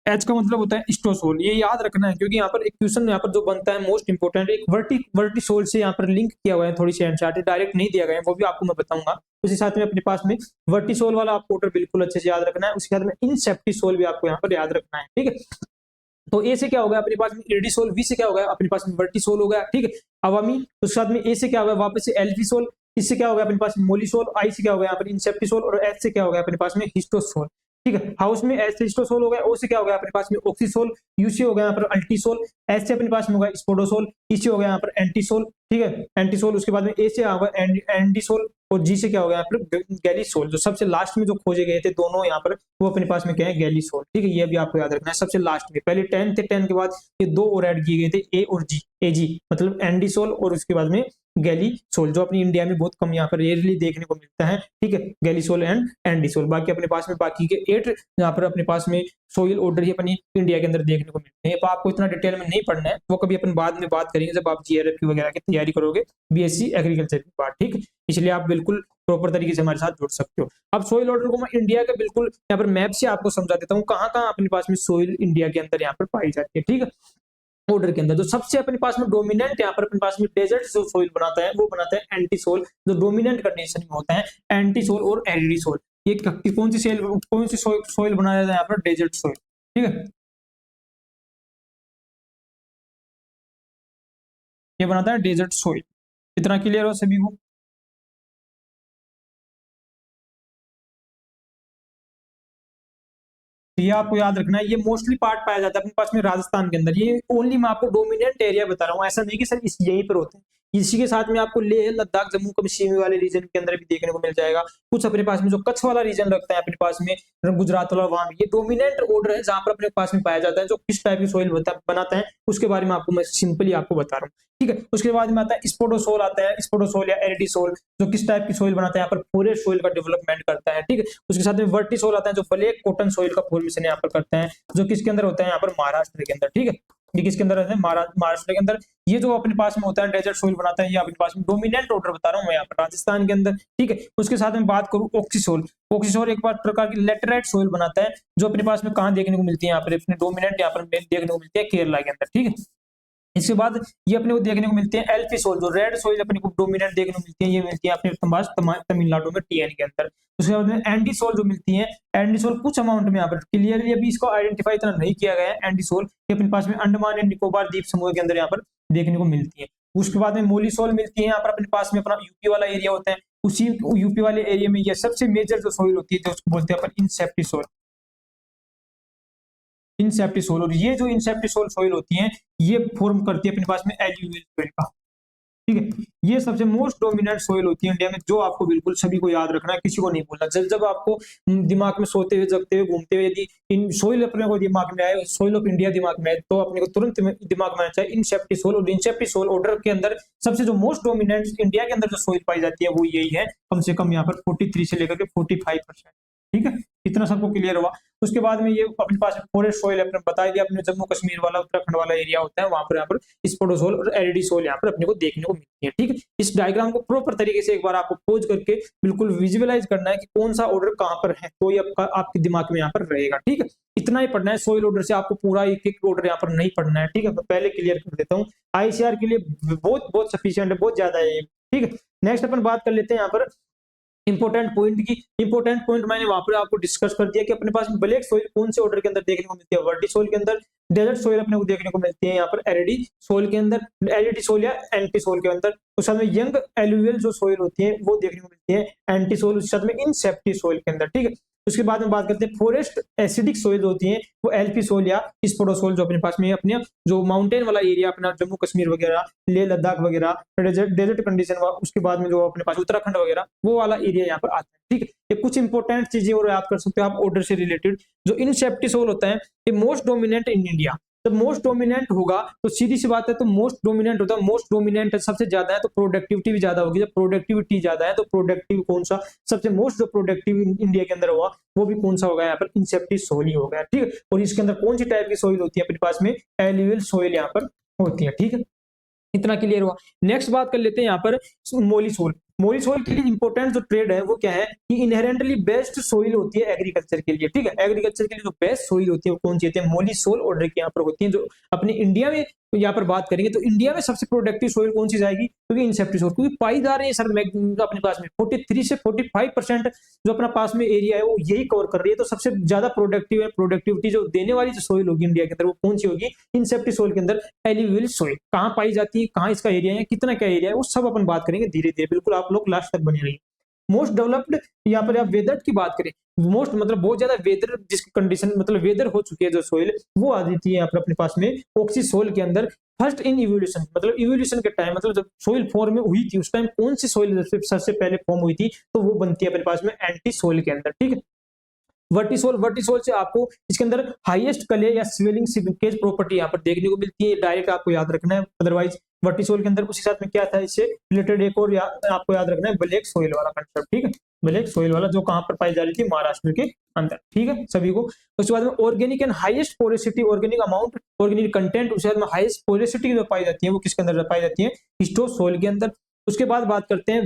एच का मतलब होता है स्टोसोल। ये याद रखना है, क्योंकि यहाँ पर एक क्वेश्चन यहाँ पर जो बनता है मोस्ट इंपोर्टेंट, एक वर्टिसोल से यहाँ पर लिंक किया हुआ है, थोड़ी सी एनसीईआरटी डायरेक्ट नहीं दिया गया है, वो भी आपको मैं बताऊंगा। उसी साथ में अपने पास में वर्टिसोल वाला आपको ऑर्डर बिल्कुल अच्छे से याद रखना है, उसके साथ में इंसेप्टिसोल भी आपको यहाँ पर याद रखना है। ठीक है, तो ए से क्या हो गया अपने पास में इरिडिसोल, वी से क्या हो गया अपने पास में वर्टिसोल हो गया। ठीक है, अवामी, उसके साथ में ए से क्या हो गया वापस से एल्फिसोल, इससे क्या हो गया अपने पास में मोलिसोल, आई से क्या हो गया यहाँ पर इंसेप्टिसोल, और एच से क्या हो गया अपने पास में हिस्टोसोल। ठीक है, हाउस में एच से हिस्टोसोल हो गया, ओ से क्या हो गया अपने पास में ऑक्सीसोल, यू से हो गया यहाँ पर अल्टीसोल, एच से अपने पास में होगा स्पोडोसोल, ई से हो गया यहाँ पर एंटीसोल। ठीक है, एंटीसोल, उसके बाद में ए से होगा एंडीसोल, और जी से क्या होगा यहाँ पर गैलीसोल, जो सबसे लास्ट में जो खोजे गए थे दोनों यहाँ पर, वो अपने पास में क्या है, गैलीसोल। ठीक है, ये भी आपको याद रखना है, सबसे लास्ट में। पहले 10 थे, 10 के बाद ये दो और ऐड किए गए थे, ए और जी, एजी मतलब एंडीसोल, और उसके बाद में गैलीसोल, जो अपनी इंडिया में बहुत कम यहाँ पर रेयरली देखने को मिलता है। ठीक है, गैलीसोल एंड एंडीसोल। बाकी अपने पास में बाकी के 8 यहाँ पर अपने पास में सोइल ऑर्डर ही अपनी इंडिया के अंदर देखने को मिलते हैं। तो आपको इतना डिटेल में नहीं पढ़ना है, वो कभी अपन बाद में बात करेंगे जब आप जीआरएफ की वगैरह की तैयारी करोगे, बीएससी एग्रीकल्चर की बात। ठीक है, इसलिए आप बिल्कुल प्रॉपर तरीके से हमारे साथ जुड़ सकते हो। अब सोइल ऑर्डर को मैं इंडिया के बिल्कुल यहाँ पर मैप से आपको समझा देता हूँ, कहाँ कहाँ अपने पास में सोइल इंडिया के अंदर यहाँ पर पाई जाती है। ठीक है, ऑर्डर के अंदर जो सबसे अपने पास में डोमिनेंट यहाँ पर अपने पास में डेजर्ट जो सोइल बनाता है, वो बनाता है एंटीसोल, जो डोमिनेंट कंडीशन में होता है एंटीसोल और एरिडीसोल। ये कौन सी सोइल बनाया जाता है यहाँ पर, डेजर्ट सोइल। ठीक है, ये बनाता है डेजर्ट सोइल। इतना क्लियर हो सभी को? तो ये आपको याद रखना है, ये मोस्टली पार्ट पाया जाता है अपने पास में राजस्थान के अंदर। ये ओनली मैं आपको डोमिनेंट एरिया बता रहा हूँ, ऐसा नहीं कि सर इस यहीं पर होते हैं। इसी के साथ में आपको लेह लद्दाख जम्मू कश्मीर वाले रीजन के अंदर भी देखने को मिल जाएगा। कुछ अपने पास में जो कच्छ वाला रीजन लगता है अपने पास में, गुजरात वाला, वहां भी ये डोमिनेंट ऑर्डर है जहां पर अपने पास में पाया जाता है। जो किस टाइप की सोइल बनाता है उसके बारे में आपको मैं सिंपली आपको बता रहा हूँ। ठीक है, उसके बाद में आता है स्पोडोसोल, आता है स्पोडोसोल या एरिडीसोल, जो किस टाइप की सोइल बनाता है, यहाँ पर फॉरेस्ट सोइल का डेवलपमेंट करता है। ठीक है, उसके साथ में वर्टिसोल आता है, जो ब्लैक कॉटन सोइल का फॉर्मेशन यहाँ पर करता है, जो किसके अंदर होता है, यहाँ पर महाराष्ट्र के अंदर। ठीक है, ये किसके अंदर रहते हैं, महाराष्ट्र के अंदर। ये जो अपने पास में होता है डेजर्ट सोइल बनाता है, ये अपने पास में डोमिनेंट ऑर्डर बता रहा हूँ मैं यहाँ पर राजस्थान के अंदर। ठीक है, उसके साथ में बात करूँ ऑक्सीसोल, ऑक्सीसोल एक बार प्रकार की लेटराइट सोइल बनाता है, जो अपने पास में कहाँ देखने को मिलती है, यहाँ पर अपने डोमिनेंट यहाँ पर देखने को मिलती है केरला के अंदर। ठीक है, इसके बाद ये अपने को देखने को मिलते हैं एल्फी सोइल, जो रेड सोइल अपने को डोमिनेंट देखने को मिलती है, ये मिलती है अपने पास तमिलनाडु में टीएन के अंदर। उसके बाद में एंडीसोल जो मिलती है, एंडीसोल कुछ अमाउंट में यहाँ पर क्लियरली अभी इसको आइडेंटिफाई इतना नहीं किया गया है। एंडीसोल ये अपने पास में अंडमान एंड निकोबार द्वीप समूह के अंदर यहाँ पर देखने को मिलती है। उसके बाद में मोलीसोल मिलती है, यहाँ पर अपने पास में अपना यूपी वाला एरिया होता है, उसी यूपी वाले एरिया में ये सबसे मेजर जो सोइल होती है, तो उसको बोलते हैं अपन इंसेप्टिसोल, इंसेप्टिसोल। और ये जो इंसेप्टिसोल सोइल होती है, ये फॉर्म करती है अपने पास में एल्यूवियल सोइल का। ठीक है, ये सबसे मोस्ट डोमिनेंट सोइल होती है इंडिया में, जो आपको बिल्कुल सभी को याद रखना है, किसी को नहीं भूलना। जब जब आपको दिमाग में सोते हुए, जगते हुए, घूमते हुए यदि इन सोइल अपने को दिमाग में आए, सोइल ऑफ इंडिया दिमाग में आए, तो अपने को तुरंत दिमाग में आना चाहिए इंसेप्टिसोल। और इंसेप्टिसोल ऑर्डर के अंदर सबसे जो मोस्ट डोमिनेंट इंडिया के अंदर जो सोइल पाई जाती है, वो यही है, कम से कम यहाँ पर 43 से लेकर के 45%। ठीक है, इतना सबको क्लियर हुआ। उसके बाद में ये अपने पास फॉरेस्ट सोइल अपने बता दिया, अपने जम्मू कश्मीर वाला, उत्तराखंड वाला एरिया होता है, वहां पर यहाँ पर स्पोडोसोल और एरिडीसोल यहाँ पर अपने को देखने को मिलती है। ठीक है, इस डायग्राम को प्रॉपर तरीके से एक बार आपको पोज करके बिल्कुल विजुअलाइज करना है कि कौन सा ऑर्डर कहाँ पर है, तो ये आपके दिमाग में यहाँ पर रहेगा। ठीक है, इतना ही पढ़ना है सोइल ऑर्डर से, आपको पूरा एक एक ऑर्डर यहाँ पर नहीं पढ़ना है। ठीक है, तो पहले क्लियर कर देता हूँ, आईसीआर के लिए बहुत बहुत सफिशियंट है, बहुत ज्यादा है ये। ठीक है, नेक्स्ट अपन बात कर लेते हैं यहाँ पर इंपोर्टेंट पॉइंट की। इंपोर्टेंट पॉइंट मैंने वहां पर आपको डिस्कस कर दिया कि अपने पास ब्लैक सोइल कौन से ऑर्डर के अंदर देखने को मिलती है, वर्टी सोइल के अंदर, डेजर्ट सोइल अपने को देखने को मिलती है यहाँ पर एरिडी सोइल के अंदर, एरिडी सोइल या एंटी सोइल के अंदर। उसके साथ में यंग एलुवियल जो सोइल होती है वो देखने को मिलती है एंटी सोइल, उसके साथ में इनसेप्टी सोइल के अंदर। ठीक है, उसके बाद में बात करते हैं फॉरेस्ट एसिडिक सोइल होती है, वो एल्फी सोइल या स्पोडोसोल, जो अपने पास में अपने जो माउंटेन वाला एरिया अपना जम्मू कश्मीर वगैरह, लेह लद्दाख वगैरह, डेजर्ट कंडीशन, उसके बाद में जो अपने पास उत्तराखंड वगैरह, वो वाला एरिया यहाँ पर आता है। ठीक है, ये कुछ इंपॉर्टेंट चीजें और याद कर सकते हो आप ऑर्डर से रिलेटेड। जो इनसेप्टिसोल होता है, ये मोस्ट डोमिनेंट इन इंडिया। जब मोस्ट डोमिनेंट होगा तो सीधी सी बात है, तो मोस्ट डोमिनेंट होता है, मोस्ट डोमिनेंट सबसे ज्यादा है, तो प्रोडक्टिविटी भी ज्यादा होगी। जब प्रोडक्टिविटी ज्यादा है तो प्रोडक्टिव कौन सा सबसे मोस्ट जो प्रोडक्टिव इंडिया के अंदर हुआ, वो भी कौन सा होगा, यहाँ पर इंसेप्टिसोल ही होगा। ठीक है, और इसके अंदर कौन सी टाइप की सोइल होती है अपने पास में, एल्यूवियल सोइल यहाँ पर होती है। ठीक है, इतना क्लियर हुआ। नेक्स्ट बात कर लेते हैं यहाँ पर मोली सोइल। मोली सोइल के लिए इंपॉर्टेंट जो ट्रेड है वो क्या है कि इनहेरेंटली बेस्ट सोइल होती है एग्रीकल्चर के लिए। ठीक है, एग्रीकल्चर के लिए जो बेस्ट सोइल होती है वो कौन सी होती है, मोली सोइल ऑर्डर की यहाँ पर होती है। जो अपने इंडिया में यहाँ पर बात करेंगे तो इंडिया में सबसे प्रोडक्टिव सोइल कौन सी जाएगी, क्योंकि इंसेप्टिसोल, क्योंकि पाई जा रहे हैं सर अपने पास में 43 से 45% जो अपना पास में एरिया है वो यही कवर कर रही है। तो सबसे ज्यादा प्रोडक्टिव है, प्रोडक्टिविटी जो देने वाली जो सोइल होगी इंडिया के अंदर वो कौन सी होगी, इंसेप्टिसोल के अंदर एल्यूवियल सोइल। कहाँ पाई जाती है, कहाँ इसका एरिया है, कितना क्या एरिया है, वो सब अपन बात करेंगे धीरे धीरे, बिल्कुल आप लोग लास्ट तक बने रहिए। मोस्ट डेवलप्ड यहाँ पर आप वेदर की बात करें, मोस्ट मतलब बहुत ज्यादा वेदर जिसकी कंडीशन मतलब वेदर हो चुकी है जो सोइल, वो आ जाती है यहाँ पर अपने पास में ऑक्सी सोइल के अंदर। फर्स्ट इन इवोल्यूशन मतलब इवोल्यूशन के टाइम मतलब जब सोइल फॉर्म में हुई थी उस टाइम कौन सी सोइल सबसे पहले फॉर्म हुई थी, तो वो बनती है अपने पास में एंटी सोइल के अंदर, ठीक है। वर्टिसोल, वर्टिसोल से आपको इसके अंदर हाईएस्ट कले या स्वेलिंग सिंकेज प्रॉपर्टी यहाँ पर देखने को मिलती है, डायरेक्ट आपको याद रखना है। अदरवाइज वर्टिसोल के अंदर उसी साथ में क्या था, इससे रिलेटेड एक और आपको याद रखना है ब्लैक सोइल वाला कंसेप्ट, ठीक है। ब्लैक सोइल वाला जो कहां पर पाई जा रही थी, महाराष्ट्र के अंदर, ठीक है सभी को। उसके बाद में organic and highest porosity, organic amount, organic content, उसके बाद में हाईएस्ट पोरेसिटी जो पाई जाती है वो किसके अंदर पाई जाती है, हिस्टो सोइल के अंदर। उसके बाद बात करते हैं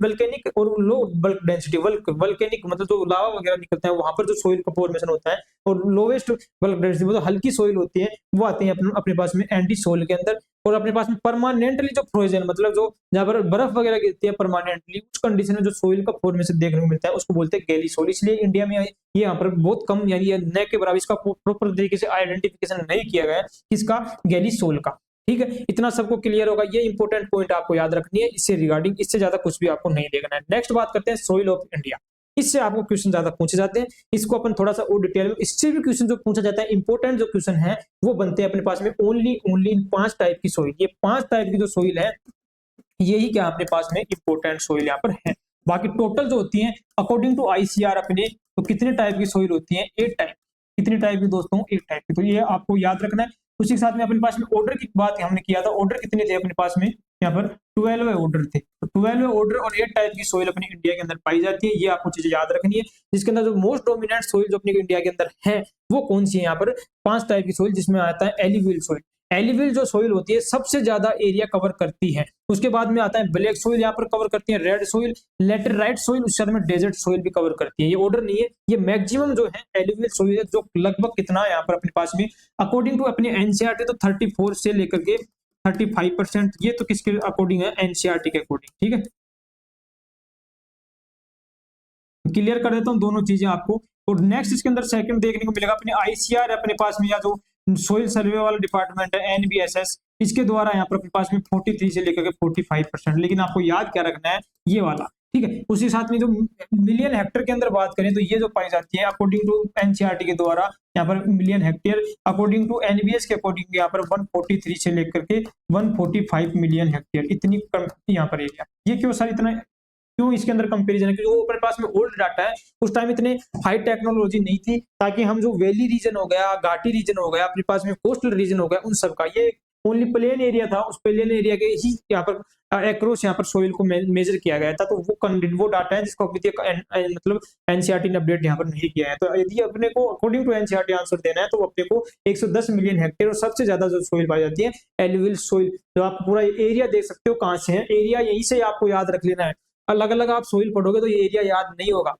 वल्केनिक और लो बल्क डेंसिटी, वल्केनिक मतलब जो लावा वगैरह निकलता है वहां पर जो सोइल का फॉर्मेशन होता है, और लोवेस्ट बल्क डेंसिटी मतलब हल्की सोइल होती है वो आती है अपने पास में एंटी सोइल के अंदर। और अपने पास में परमानेंटली जो फ्रोजन मतलब जो जहां पर बर्फ वगैरह गिरती है परमानेंटली, उस कंडीशन में जो सोइल का फॉर्मेशन देखने को मिलता है उसको बोलते हैं गैली सोइल। इसलिए इंडिया में ये यहाँ पर बहुत कम यानी न के बराबर इसका प्रॉपर तरीके से आइडेंटिफिकेशन नहीं किया गया है किसका, गैली सोइल का, ठीक है। इतना सबको क्लियर होगा, ये इंपॉर्टेंट पॉइंट आपको याद रखनी है इससे रिगार्डिंग, इससे ज्यादा कुछ भी आपको नहीं देखना है। नेक्स्ट बात करते हैं सोइल ऑफ इंडिया, इससे आपको क्वेश्चन ज्यादा पूछे जाते हैं, इसको अपन थोड़ा सा और डिटेल में, इससे भी क्वेश्चन जो पूछा जाता है इंपॉर्टेंट जो क्वेश्चन है वो बनते हैं अपने पास में ओनली 5 टाइप की सोइल। ये 5 टाइप की जो सोइल है यही क्या अपने पास में इंपॉर्टेंट सोइल यहाँ पर है। बाकी टोटल जो होती है अकॉर्डिंग टू आईसीआर अपने, तो कितने टाइप की सोइल होती है, 8 टाइप। कितने टाइप की दोस्तों, 1 टाइप की, तो ये आपको याद रखना है। उसी के साथ में अपने पास में ऑर्डर की बात हमने किया था, ऑर्डर कितने थे अपने पास में, यहाँ पर 12 ऑर्डर थे, तो 12 ऑर्डर और 8 टाइप की सोइल अपनी इंडिया के अंदर पाई जाती है, ये आपको चीजें याद रखनी है। जिसके अंदर जो मोस्ट डोमिनेंट सोइल जो अपने इंडिया के अंदर है वो कौन सी है, यहाँ पर 5 टाइप की सोइल, जिसमें आता है एलिवियल सोइल। एलिवियल जो सोइल होती है सबसे ज्यादा एरिया कवर करती है। उसके बाद में आता है ब्लैक सोइल, यहाँ पर कवर करती है रेड सोइल, लेटेराइट सोइल, उसके बाद में डेजर्ट सोइल भी कवर करती है। ये ऑर्डर नहीं है, ये मैक्सिमम जो है एलिवियल सोइल है, जो लगभग कितना है यहाँ पर अपने पास में अकॉर्डिंग टू अपने एनसीईआरटी तो 34 से लेकर के 35%, ये तो किसके अकॉर्डिंग है, एनसीईआरटी के अकॉर्डिंग, ठीक है। क्लियर कर देता हूँ दोनों चीजें आपको। और नेक्स्ट इसके अंदर सेकंड देखने को मिलेगा अपने आईसीआर अपने पास में, या जो सोइल सर्वे वाला डिपार्टमेंट है एनबीएसएस, इसके द्वारा यहाँ पर अपने पास में 43 से लेकर के 45%, लेकिन आपको याद क्या रखना है, ये वाला, ठीक है। उसी साथ में जो मिलियन हेक्टेयर के अंदर बात करें तो ये जो पाई जाती है अकॉर्डिंग टू एनसीईआरटी के द्वारा यहाँ पर million hectare, according to NBS के अकॉर्डिंग यहाँ पर 143 से लेकर के 145 मिलियन हेक्टेयर, इतनी कम यहाँ पर एरिया। ये क्यों सर इतना क्यों इसके अंदर कंपैरिजन है, क्योंकि वो अपने पास में ओल्ड डाटा है, उस टाइम इतने हाई टेक्नोलॉजी नहीं थी, ताकि हम जो वैली रीजन हो गया, घाटी रीजन हो गया, अपने पास में कोस्टल रीजन हो गया, उन सब का ये ओनली प्लेन एरिया था, उस प्लेन एरिया के ही यहाँ पर एक्रॉस यहाँ पर सोइल को मेजर किया गया था। तो वो डाटा है जिसको मतलब एनसीईआरटी ने अपडेट यहाँ पर नहीं किया है। तो यदि अपने को अकॉर्डिंग टू एनसीईआरटी आंसर देना है तो अपने को 110 मिलियन हेक्टेयर, और सबसे ज्यादा जो सोइल पाई जाती है एलुवियल सोइल। जो आप पूरा एरिया देख सकते हो कहाँ से है, एरिया यहीं से आपको याद रख लेना है। अलग अलग आप सोइल पढ़ोगे तो ये एरिया याद नहीं होगा।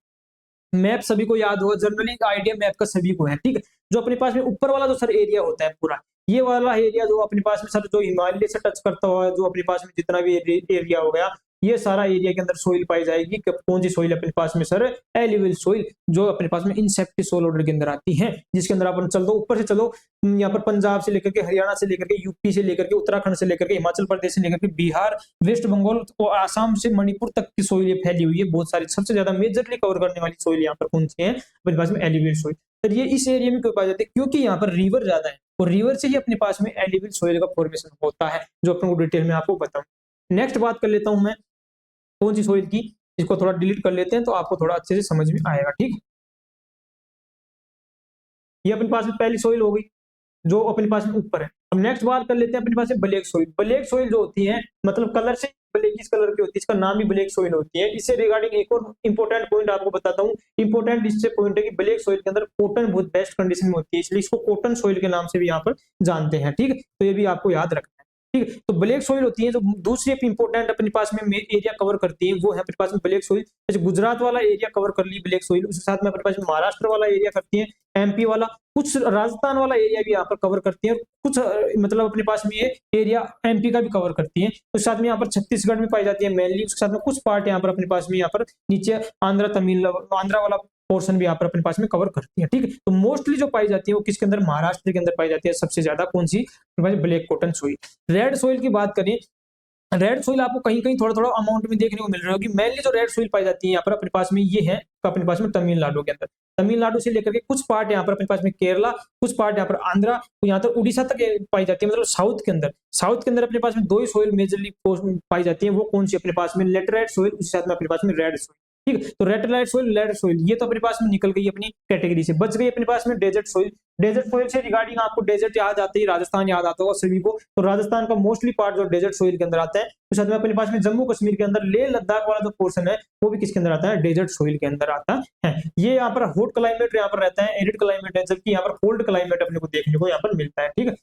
मैप सभी को याद होगा, जनरली आइडिया मैप का सभी को है, ठीक है। जो अपने पास में ऊपर वाला जो सर एरिया होता है पूरा, ये वाला एरिया जो अपने पास में सर जो हिमालय से टच करता हुआ जो अपने पास में जितना भी एरिया हो गया, ये सारा एरिया के अंदर सोइल पाई जाएगी। कौन सी सोइल अपने पास में सर, एलुवियल सोइल, जो अपने पास में इंसेक्ट सोइल ऑर्डर के अंदर आती है, जिसके अंदर अपन चल दो ऊपर से चलो, यहाँ पर पंजाब से लेकर के हरियाणा से लेकर के यूपी से लेकर के उत्तराखंड से लेकर के हिमाचल प्रदेश से लेकर के बिहार, वेस्ट बंगाल और आसाम से मणिपुर तक की सोइल फैली हुई है बहुत सारी। सबसे ज्यादा मेजरली कवर करने वाली सोइल यहाँ पर कौन सी है, अपने पास में एलुवियल सोइल। तो ये इस एरिया में क्यों पाई जाती है, क्योंकि यहाँ पर रिवर ज्यादा है, और रिवर से ही अपने पास में एलुवियल सोइल का फॉर्मेशन होता है, जो अपन को डिटेल में आपको बताऊं। नेक्स्ट बात कर लेता हूं मैं कौन सी सोइल की, इसको थोड़ा डिलीट कर लेते हैं तो आपको थोड़ा अच्छे से समझ में आएगा, ठीक। ये अपने पास में पहली सोइल हो गई जो अपने पास में ऊपर है। अब नेक्स्ट बात कर लेते हैं अपने पास में ब्लैक सोइल। ब्लैक सोइल जो होती है मतलब कलर से ब्लैक किस कलर की होती है, इसका नाम भी ब्लैक सोइल होती है। इससे रिगार्डिंग एक और इंपॉर्टेंट पॉइंट आपको बताता हूँ। इंपॉर्टेंट इससे पॉइंट है कि ब्लैक सोइल के अंदर कॉटन बहुत बेस्ट कंडीशन में होती है, इसलिए इसको कॉटन सोइल के नाम से भी यहाँ पर जानते हैं, ठीक है। तो ये भी आपको याद रखना है, ठीक है। तो ब्लैक सोइल होती है जो दूसरी इंपॉर्टेंट अपने पास में एरिया कवर करती है, वो है अपने पास में ब्लैक सोइल। जैसे गुजरात वाला एरिया कवर कर ली ब्लैक सोइल, उसके साथ में अपने पास महाराष्ट्र वाला एरिया करती है, एमपी वाला, कुछ राजस्थान वाला एरिया भी यहाँ पर कवर करती है, और कुछ मतलब अपने पास में ये एरिया एमपी का भी कवर करती है। उसके साथ में यहाँ पर छत्तीसगढ़ में पाई जाती है मेनली, उसके साथ में कुछ पार्ट यहाँ पर अपने पास में यहाँ पर नीचे आंध्रा वाला पोर्शन भी यहाँ पर अपने पास में कवर करती है, ठीक है। तो मोस्टली जो पाई जाती है वो किसके अंदर, महाराष्ट्र के अंदर पाई जाती है सबसे ज्यादा, कौन सी, black cotton soil. Red soil की बात करें रेड सोइल आपको कहीं कहीं थोड़ा थोड़ा अमाउंट में देखने को मिल रही होगी। मेनली जो रेड सोइल पाई जाती है यहाँ पर अपने पास में ये है अपने पास में तमिलनाडु के अंदर। तमिलनाडु से लेकर के कुछ पार्ट यहाँ पर अपने पास में केरला, कुछ पार्ट यहाँ पर आंध्रा, तो यहाँ तक उड़ीसा तक ये पाई जाती है। मतलब साउथ के अंदर अपने पास में दो ही सोइल मेजरली पाई जाती है। वो कौन सी अपने पास में लेटराइट सोइल, उसके साथ में अपने पास में रेड सोइल। ठीक है, तो रेड सोइल ये तो अपने पास में निकल गई अपनी कैटेगरी से। बच गई अपने पास में डेजर्ट सोइल। डेजर्ट सोइल से रिगार्डिंग आपको डेजर्ट याद आते ही राजस्थान याद आता होगा सभी को। तो राजस्थान का मोस्टली पार्ट जो डेजर्ट सोइल के अंदर आता है। तो साथ में अपने पास में जम्मू कश्मीर के अंदर लेह लद्दाख वाला जो पोर्शन है वो भी किसके अंदर आता है, डेजर्ट सोइल के अंदर आता है। ये यहाँ पर हॉट क्लाइमेट यहाँ पर रहता है, एरिड क्लाइमेट है, जबकि यहाँ पर कोल्ड क्लाइमेट अपने को देखने को यहाँ पर मिलता है। ठीक है,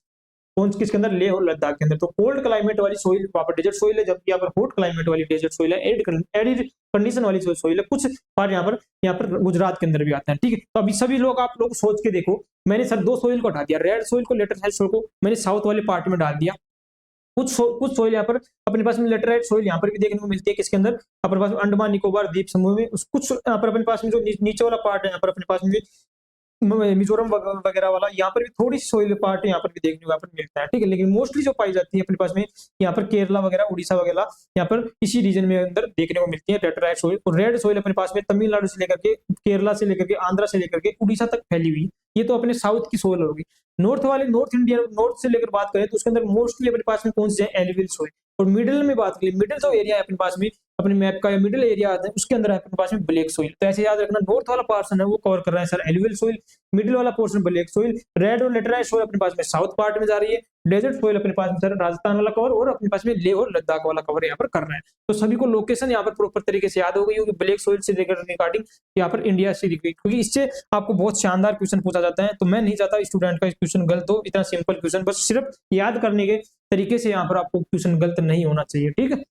कौन किसके अंदर, लेह और लद्दाख के अंदर। तो कोल्ड क्लाइमेट वाली सोइल वहां पर डेजर्ट सोइल है, जबकि यहाँ पर हॉट क्लाइमेट वाली डेजर्ट सोइल है, एरिड कंडीशन वाली सोइल है। कुछ पार्ट यहाँ पर गुजरात के अंदर भी आता है। ठीक है, तो अभी सभी लोग आप लोग सोच के देखो, मैंने सर दो सोइल को हटा दिया, रेड सोइल को, लेटराइट सोइल को मैंने साउथ वाले पार्ट में डाल दिया। कुछ सोइल यहाँ पर अपने पास में लेटराइट सोइल यहाँ पर भी देखने को मिलती है, किसके अंदर, अपने पास अंडमान निकोबार द्वीप समूह में। कुछ यहाँ पर अपने पास में जो नीचे वाला पार्ट है यहाँ पर अपने पास में मिजोरम वगैरह वाला, यहाँ पर भी थोड़ी सोइल पार्ट यहाँ पर भी देखने को यहाँ पर मिलता है। ठीक है, लेकिन मोस्टली जो पाई जाती है अपने पास में यहाँ पर केरला वगैरह, उड़ीसा वगैरह, यहाँ पर इसी रीजन में अंदर देखने को मिलती है लेटराइट सोइल। और रेड सोइल अपने पास में तमिलनाडु से लेकर के, केरला से लेकर के, आंध्रा से लेकर के उड़ीसा तक फैली हुई। ये तो अपने साउथ की सोइल होगी। नॉर्थ इंडिया, नॉर्थ से लेकर बात करें तो उसके अंदर मोस्टली अपने पास में कौन से है, एलुवियल सोइल। और मिडिल में बात करें, मिडिल जो एरिया है अपने पास में, अपने मैप का मिडिल एरिया आता है, उसके अंदर है अपने पास में ब्लैक सोइल। तो ऐसे याद रखना, नॉर्थ वाला पोर्शन है वो कवर कर रहा है सर एलुवियल सोइल, मिडिल वाला पोर्शन ब्लैक सोइल, रेड और लेटराइट सोइल अपने पास में साउथ पार्ट में जा रही है, डेजर्ट सोइल अपने पास में सर राजस्थान वाला कवर, और अपने पास में लेह और लद्दाख वाला कवर यहाँ पर कर रहा है। तो सभी को लोकेशन यहाँ पर प्रॉपर तरीके से याद हो गई होगी ब्लैक सोइल से रिगार्डिंग यहाँ पर इंडिया से, क्योंकि इससे आपको बहुत शानदार क्वेश्चन पूछा जाता है। तो मैं नहीं चाहता स्टूडेंट का क्वेश्चन गलत हो, इतना सिंपल क्वेश्चन, बस सिर्फ याद करने के तरीके से यहाँ पर आपको क्वेश्चन गलत नहीं होना चाहिए। ठीक है,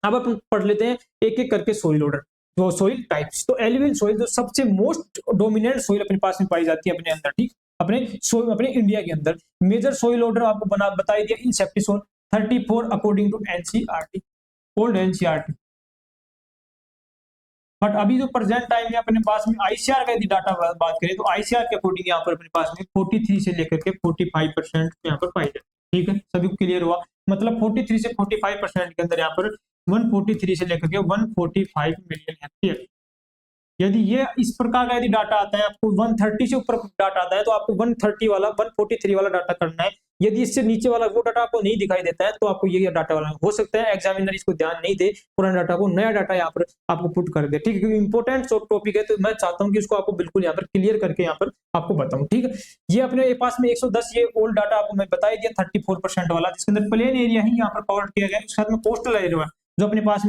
अब अपन पढ़ लेते हैं एक एक करके सोइल ऑर्डर, जो सोइल टाइप्स। तो एलुवियल सोइल जो सबसे मोस्ट डोमिनेंट सोइल अपने पास में पाई जाती है अपने अंदर, ठीक, अपने इंडिया के अंदर। मेजर सोइल ऑर्डर आपको बताई दिया inceptisol 34 according to NCERT, old NCERT. But अभी जो प्रेजेंट टाइम में अपने पास में आईसीआर का यदि डाटा बात करें तो आईसीआर के अकॉर्डिंग यहाँ पर अपने पास में 43 से लेकर के 45% यहाँ पर पाई जाती है। ठीक है, सभी को क्लियर हुआ, मतलब 43 से 45% के अंदर यहाँ पर 143 से लेकर के 145 मिलियन हेक्टेयर। यदि ये इस प्रकार का यदि डाटा आता है, आपको 130 से ऊपर डाटा आता है तो आपको 143 वाला डाटा करना है। यदि इससे नीचे वाला वो डाटा आपको नहीं दिखाई देता है तो आपको ये डाटा वाला हो सकता है एग्जामिनर इसको ध्यान नहीं दे, पुराने डाटा को नया डाटा यहाँ पर आपको पुट कर दे। ठीक है, क्योंकि इंपॉर्टेंट टॉपिक है तो मैं चाहता हूँ कि उसको आपको बिल्कुल यहाँ पर क्लियर करके यहाँ पर आपको बताऊँ। ठीक है, ये अपने पास में 110 ये ओल्ड डाटा आपको मैं बता दिया 34% वाला, जिसके अंदर प्लेन एरिया ही यहाँ पर कवर किया गया है, उसके साथ में कोस्टल एरिया जो अपने पास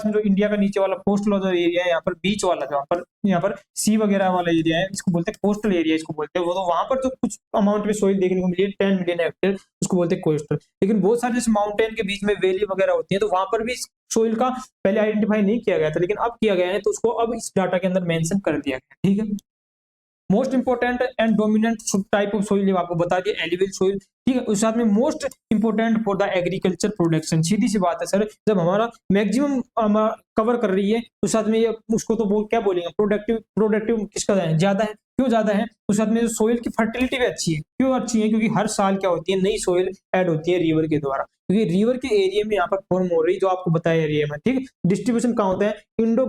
में जो इंडिया का नीचे वाला कोस्टल जो एरिया है, यहाँ पर बीच वाला, जो यहाँ पर सी वगैरह वाला एरिया है, इसको बोलते हैं कोस्टल एरिया, इसको बोलते हैं। वो तो वहां पर जो कुछ अमाउंट में सोइल देखने को मिली है 10 मिलियन हेक्टेयर, उसको बोलते हैं कोस्टल। लेकिन बहुत सारे जैसे माउंटेन के बीच में वैली वगैरह होती है तो वहां पर भी सोइल का पहले आइडेंटिफाई नहीं किया गया था, लेकिन अब किया गया है, तो उसको अब इस डाटा के अंदर मेंशन कर दिया गया। ठीक है, most important and dominant type of soil आपको बता दिया एलुवियल सोइल। ठीक है, उस साथ में most important for the agriculture production. सीधी सी बात है सर, जब हमारा मैक्सिमम कवर कर रही है उस साथ में ये उसको तो क्या बोलेंगे, प्रोडक्टिव किसका ज्यादा है, क्यों ज्यादा है, उस साथ में सोइल की फर्टिलिटी भी अच्छी है। क्यों अच्छी है, क्योंकि हर साल क्या होती है, नई सोइल ऐड होती है रिवर के द्वारा, क्योंकि रिवर के एरिया में यहाँ पर फॉर्म हो रही, जो आपको बताया एरिया में। ठीक, डिस्ट्रीब्यूशन कहाँ होता है, इंडो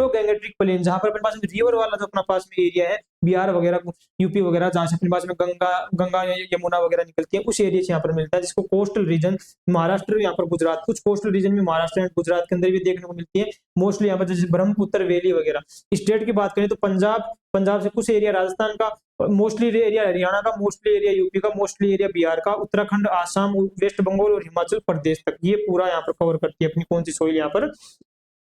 गैंगेट्रिक प्लेन, जहां पर अपने पास रिवर वाला जो अपना पास में एरिया है, बिहार वगैरह, यूपी वगैरह, जहां से अपने पास में गंगा यमुना वगैरह निकलती है, उस एरिया से यहाँ पर मिलता है, जिसको कोस्टल रीजन, महाराष्ट्र, यहाँ पर गुजरात, कुछ कोस्टल रीजन में महाराष्ट्र एंड गुजरात के अंदर भी देखने को मिलती है। मोस्टली यहाँ पर जैसे ब्रह्मपुत्र वैली वगैरह। स्टेट की बात करें तो पंजाब से कुछ एरिया राजस्थान का, मोस्टली एरिया हरियाणा का, मोस्टली एरिया यूपी का, मोस्टली एरिया बिहार का, उत्तराखंड, आसाम, वेस्ट बंगाल और हिमाचल प्रदेश तक, ये पूरा यहाँ पर कवर करती है अपनी कौन सी सोइल, यहाँ पर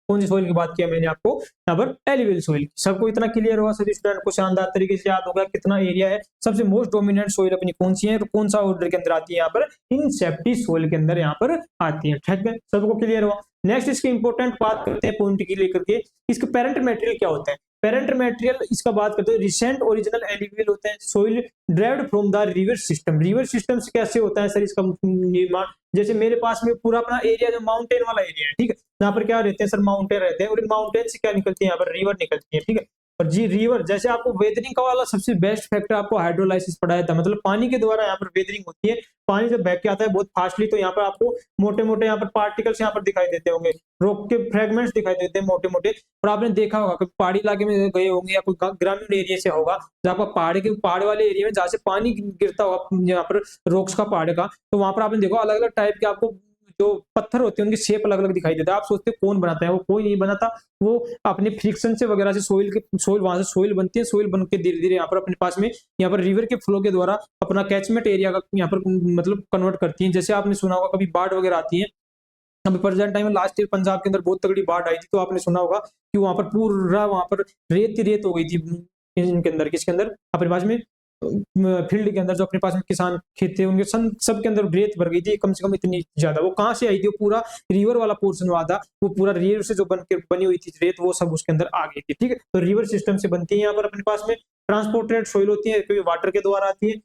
कौन सी सोइल की बात किया मैंने आपको, यहाँ पर एलुवियल सोइल। सबको इतना क्लियर हुआ, सभी स्टूडेंट को शानदार तरीके से याद होगा कितना एरिया है, सबसे मोस्ट डोमिनेंट सोइल अपनी कौन सी है, कौन सा ऑर्डर के अंदर आती है, यहाँ पर इनसेप्टी सोइल के अंदर यहाँ पर आती है। ठीक है, सबको क्लियर हुआ। नेक्स्ट इसके इंपॉर्टेंट बात करते हैं पॉइंट की लेकर के, इसके पेरेंट मटेरियल क्या होता है। पेरेंट मटेरियल इसका बात करते हैं, रिसेंट ओरिजिनल एलुवियल होते हैं soil derived from the river system. River system से कैसे होता है सर इसका निर्माण, जैसे मेरे पास में पूरा अपना एरिया जो माउंटेन वाला एरिया है, ठीक है, यहाँ पर क्या रहते हैं सर, माउंटेन रहते हैं, और इन माउंटेन से क्या निकलती है, यहाँ पर रिवर निकलती है। ठीक है, और जी रिवर, जैसे आपको वेदरिंग का वाला सबसे बेस्ट फैक्टर आपको हाइड्रोलाइसिस पढ़ाया था, मतलब पानी के द्वारा यहाँ पर वेदरिंग होती है। पानी जब बह के आता है बहुत फास्टली, तो यहाँ पर आपको मोटे-मोटे यहाँ पर पार्टिकल्स यहाँ पर दिखाई देते होंगे, रॉक के फ्रेगमेंट्स दिखाई देते हैं मोटे-मोटे। और आपने देखा होगा कभी पहाड़ी इलाके में गए होंगे या कोई ग्रामीण एरिया से होगा, जहाँ पर पहाड़ वाले एरिया में जहाँ से पानी गिरता होगा यहाँ पर रॉक्स का पहाड़ का, तो वहाँ पर आपने देखा अलग-अलग टाइप के आपको जो पत्थर होते हैं उनकी शेप अलग-अलग दिखाई देता है। आप सोचते हो कौन बनाता है? वो कोई नहीं बनाता, वो अपने फ्रिक्शन से वगैरह से सोइल वहाँ से सोइल बनती है, सोइल बन के धीरे-धीरे यहाँ पर अपने पास में यहाँ पर रिवर के फ्लो के द्वारा अपना कैचमेंट एरिया का यहाँ पर मतलब कन्वर्ट करती है। जैसे आपने सुना होगा कभी बाढ़ वगैरह आती है, अभी प्रेजेंट टाइम में लास्ट ईयर पंजाब के अंदर बहुत तगड़ी बाढ़ आई थी, तो आपने सुना होगा कि वहाँ पर पूरा वहाँ पर रेत ही रेत हो गई थी इनके अंदर, किसके अंदर? अपने पास में फील्ड के अंदर जो अपने पास में किसान खेत थे उनके सब के अंदर रेत भर गई थी कम से कम इतनी ज्यादा। वो कहाँ से आई थी? वो पूरा रिवर वाला पोर्शन हुआ था, वो पूरा रिवर से जो बनी हुई थी रेत, वो सब उसके अंदर आ गई थी। ठीक है, तो रिवर सिस्टम से बनती है यहाँ पर अपने पास में। ट्रांसपोर्टेड सोइल होती है, क्योंकि वाटर के द्वारा आती है।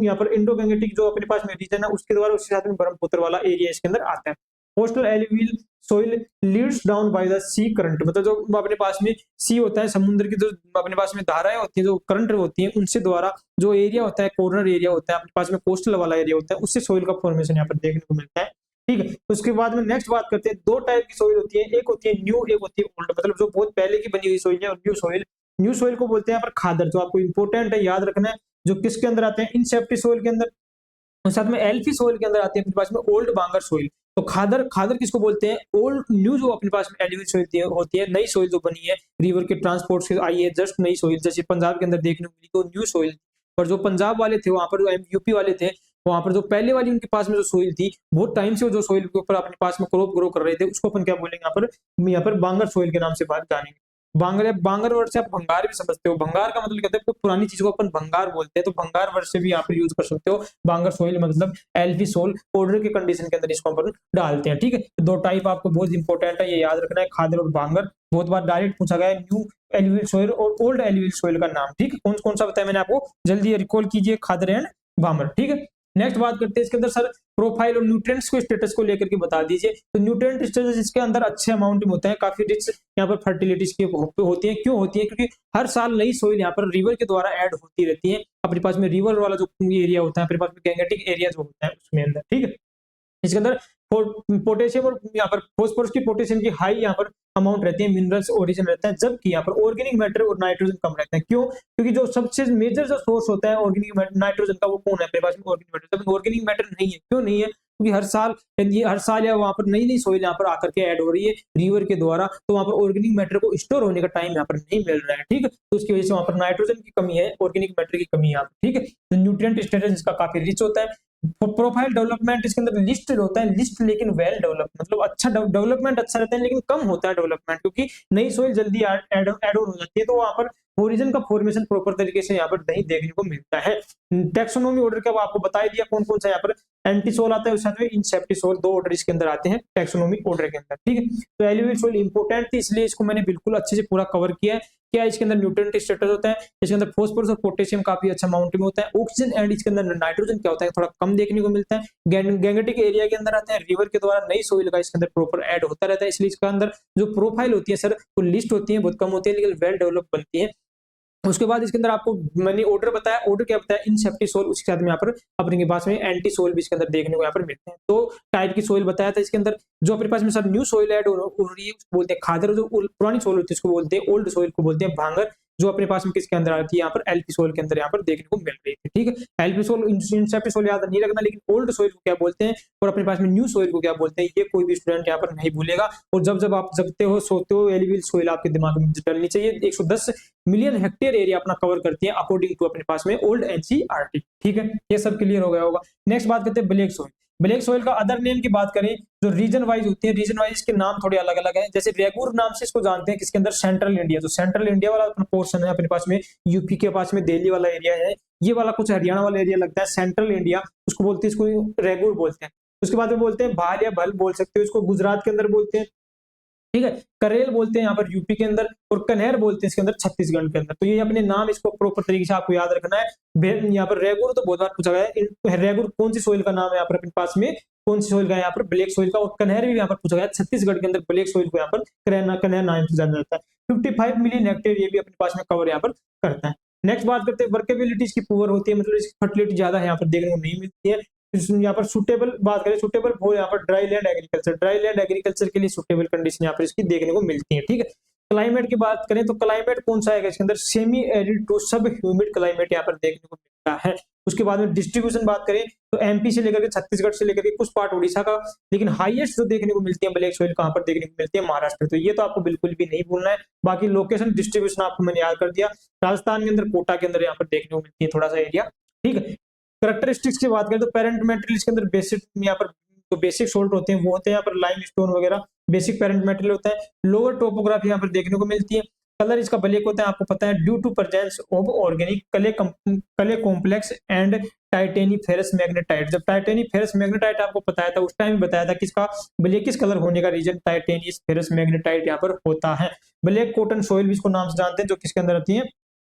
यहाँ पर इंडो गैंगेटिक जो अपने पास में रीजन है उसके द्वारा, उसके साथ में ब्रह्मपुत्र वाला एरिया इसके अंदर आता है। Coastal alluvial soil leads down by the sea current, मतलब जो अपने पास में सी होता है, समुद्र की जो अपने पास में धाराएं होती है, जो करंट होती है, उनसे द्वारा जो एरिया होता है, कॉर्नर एरिया होता है अपने पास में, कोस्टल वाला एरिया होता है, उससे सोइल का फॉर्मेशन यहाँ पर देखने को मिलता है। ठीक है, उसके बाद में नेक्स्ट बात करते हैं, दो टाइप की सोइल होती है, एक होती है न्यू, एक होती है ओल्ड, मतलब जो बहुत पहले की बनी हुई सोइल है, और न्यू सोइल। न्यू सोइल को बोलते हैं यहाँ पर खादर, जो आपको इंपॉर्टेंट है याद रखना है, जो किसके अंदर आते हैं? इनसेप्टी सोइल के अंदर, और साथ में एल्फी सोइल के अंदर आती है अपने पास में ओल्ड बांगर सोइल। तो खादर खादर किसको बोलते हैं? ओल्ड न्यू जो अपने पास में एल्यूवियल सोइल होती है, नई सोइल जो बनी है रिवर के ट्रांसपोर्ट से आई है, जस्ट नई सोइल, जैसे पंजाब के अंदर देखने को मिली तो न्यू सोइल। और जो पंजाब वाले थे वहां पर, जो यूपी वाले थे वहां पर, जो पहले वाली उनके पास में जो सोइल थी, बहुत टाइम से वो जो सोइल के ऊपर अपने पास में क्रॉप ग्रो कर रहे थे, उसको अपन क्या बोलेंगे यहाँ पर बांगर सोइल के नाम से बात जानेंगे। बांगर बांगर वर्ड से आप भंगार भी समझते हो, भंगार का मतलब कहते हैं पुरानी चीज को अपन भंगार बोलते हैं, तो भंगार वर्ड से भी यहाँ पर यूज कर सकते हो। बांगर सोइल मतलब एल्फी सोइल, ऑर्डर के कंडीशन के अंदर इसको अपन डालते हैं। ठीक है, तो दो टाइप आपको बहुत इंपॉर्टेंट है, ये याद रखना है, खादर और बांगर। बहुत बार डायरेक्ट पूछा गया है न्यू एल्यूवियल सोइल और ओल्ड एल्यूवियल सोइल का नाम। ठीक है, कौन कौन सा बताया मैंने आपको, जल्दी रिकॉल कीजिए, खादर एंड बांगर। ठीक है, नेक्स्ट बात करते हैं इसके अंदर सर प्रोफाइल और न्यूट्रिएंट्स को स्टेटस को लेकर के बता दीजिए। तो न्यूट्रिएंट स्टेटस इसके अंदर अच्छे अमाउंट में होता है, काफी रिच यहाँ पर फर्टिलिटीज की होती है। क्यों होती है? क्योंकि हर साल नई सोइल यहाँ पर रिवर के द्वारा ऐड होती रहती है अपने पास में, रिवर वाला जो एरिया होता है अपने पास में, गैंगेटिक एरिया जो होता है उसमें अंदर। ठीक है, इसके अंदर पोटेशियम और यहाँ पर फॉस्फोरस की पोटेशियम की हाई यहाँ पर अमाउंट रहती है, मिनरल्स ओरिजिन रहता है, जबकि यहाँ पर ऑर्गेनिक मैटर और नाइट्रोजन कम रहता है। क्यों? क्योंकि जो सबसे मेजर जो सोर्स होता है ऑर्गेनिक नाइट्रोजन का, वो कौन है अपने पास में? Organic matter. जब ऑर्गेनिक मैटर नहीं है, क्यों नहीं है? क्योंकि हर साल या वहाँ पर नई नई सोइल यहाँ पर आकर के ऐड हो रही है रिवर के द्वारा, तो वहाँ पर ऑर्गेनिक मैटर को स्टोर होने का टाइम यहाँ पर नहीं मिल रहा है। ठीक है, तो उसकी वजह से वहाँ पर नाइट्रोजन की कमी है, ऑर्गेनिक मैटर की कमी है यहाँ पर। ठीक है, तो न्यूट्रिएंट स्टेटस इसका काफी रिच होता है। प्रोफाइल डेवलपमेंट इसके अंदर लिस्ट होता है, लिस्ट लेकिन वेल डेवलप, मतलब अच्छा डेवलपमेंट अच्छा रहता है, लेकिन कम होता है डेवलपमेंट, क्योंकि नई सोइल जल्दी ऐड ऑन हो जाती है, तो वहां पर ओरिजिन का फॉर्मेशन प्रॉपर तरीके से यहाँ पर नहीं देखने को मिलता है। टेक्सोनोमी ऑर्डर का आपको बता दिया कौन कौन सा यहाँ पर एंटीसोल आता है, उस साथ में इंसेप्टिसोल, दो ऑर्डर इसके अंदर आते हैं टेक्सोनोमी ऑर्डर के अंदर। ठीक है, तो एल्यूवियल सोइल इंपॉर्टेंट थी, इसलिए इसको मैंने बिल्कुल अच्छे से पूरा कवर किया है। क्या इसके अंदर न्यूट्रिएंट स्टेटस होता है, इसके अंदर फॉस्फोरस और पोटेशियम काफी अच्छा अमाउंट में होता है। ऑक्सीजन एंड इसके अंदर नाइट्रोजन क्या होता है, थोड़ा कम देखने को मिलता है। गैंगेटिक एरिया के अंदर आता है, रिवर के द्वारा नई सोइल का इसके अंदर प्रॉपर ऐड होता रहता है, इसलिए इसका अंदर जो प्रोफाइल होती है सर, वो लिस्ट होती है बहुत कम होती है, लेकिन वेल डेवलप बनती है। उसके बाद इसके अंदर आपको मैंने ऑर्डर बताया, ऑर्डर क्या बताया? इनसेप्टिसोल, उसके साथ में यहाँ पर अपने पास में एंटी सोइल भी इसके अंदर देखने को यहाँ पर मिलते हैं। तो टाइप की सोइल बताया था इसके अंदर। जो अपने पास में सर न्यू सोइल ऐड हो रही है उसको बोलते हैं खादर, जो पुरानी सोइल होती है उसको बोलते हैं ओल्ड सोइल को बोलते हैं भांगर, जो अपने पास में किसके अंदर आती है? यहाँ पर एल्फी सोइल के अंदर यहाँ पर देखने को मिल रही है। ठीक है, एल्फी सोइल इंसेप्टी सोइल याद नहीं रखना, लेकिन ओल्ड सोइल को क्या बोलते हैं और अपने पास में न्यू सोइल को क्या बोलते हैं, ये कोई भी स्टूडेंट यहाँ पर नहीं भूलेगा। और जब जब आप जगते हो सोते हो, एल्यूवियल सोइल आपके दिमाग में डलनी चाहिए। 110 मिलियन हेक्टेयर एरिया अपना कवर करती है अकॉर्डिंग टू अपने पास में ओल्ड एनसीईआरटी। ठीक है, ये सब क्लियर हो गया होगा। नेक्स्ट बात करते हैं ब्लैक सोइल। ब्लैक सोइल का अदर नेम की बात करें, जो रीजन वाइज होती है, रीजन वाइज के नाम थोड़े अलग अलग हैं। जैसे रेगुर नाम से इसको जानते हैं किसके अंदर? सेंट्रल इंडिया, जो सेंट्रल इंडिया वाला अपना पोर्शन है अपने पास में, यूपी के पास में दिल्ली वाला एरिया है, ये वाला कुछ हरियाणा वाला एरिया लगता है, सेंट्रल इंडिया उसको बोलते हैं, इसको रेगुर बोलते हैं। उसके बाद में बोलते हैं भाल या भल बोल सकते हो इसको, गुजरात के अंदर बोलते हैं। ठीक है, करेल बोलते हैं यहाँ पर यूपी के अंदर, और कन्हेर बोलते हैं इसके अंदर छत्तीसगढ़ के अंदर। तो ये अपने नाम इसको प्रॉपर तरीके से आपको याद रखना है। यहाँ पर रेगुर तो बहुत बार पूछा गया है, रेगुर कौन सी सोइल का नाम है यहाँ पर अपने पास में, कौन सी सोइल का? यहाँ पर ब्लैक सोइल का। और कन्हेर भी यहाँ पर पूछा गया, छत्तीसगढ़ के अंदर ब्लैक सोइल को यहाँ पर कन्हेर नाम से जाना जाता है। 55 मिलियन हेक्टेयर ये भी अपने पास में कवर यहाँ पर करता है। नेक्स्ट बात करते हैं वर्केबिलिटीज की पुअर होती है, मतलब इसकी फर्टिलिटी ज्यादा है यहाँ पर देखने को नहीं मिलती है। यहाँ पर सुटेबल बात करें, सुटेबल वो यहाँ पर ड्राई लैंड एग्रीकल्चर के लिए सुटेबल कंडीशन यहाँ पर इसकी देखने को मिलती है। ठीक है, क्लाइमेट की बात करें तो क्लाइमेट कौन सा है इसके अंदर, semi arid to sub humid climate यहाँ पर देखने को मिलता है। उसके बाद में डिस्ट्रीब्यूशन बात करें तो एमपी से लेकर के छत्तीसगढ़ से लेकर के कुछ पार्ट उड़ीसा का, लेकिन हाईएस्ट जो देखने को मिलती है ब्लैक सोइल कहां पर देखने को मिलती है, महाराष्ट्र। तो ये तो आपको बिल्कुल भी नहीं भूलना है। बाकी लोकेशन डिस्ट्रीब्यूशन आपको मैंने याद कर दिया, राजस्थान के अंदर कोटा के अंदर यहाँ पर देखने को मिलती है थोड़ा सा एरिया। ठीक है, कैरेक्टरिस्टिक्स की बात करें तो पेरेंट मेटेरियल के अंदर बेसिक यहाँ पर जो बेसिक सोल्ट होते हैं वो होते हैं यहाँ पर लाइमस्टोन वगैरह, बेसिक पेरेंट मेटेरियल होता है। लोअर टोपोग्राफी यहाँ पर देखने को मिलती है। कलर इसका ब्लैक होता है, आपको पता है, due to presence of organic clay complex and titaniferous magnetite. जब टाइटेनिफेरस मैग्नेटाइट आपको बताया था उस टाइम बताया था किसका ब्लैकिश कलर होने का रीजन टाइटेनिफेरस मैग्नेटाइट यहाँ पर होता है। ब्लैक कॉटन सॉइल भी इसको नाम से जानते हैं, जो किसके अंदर आती है,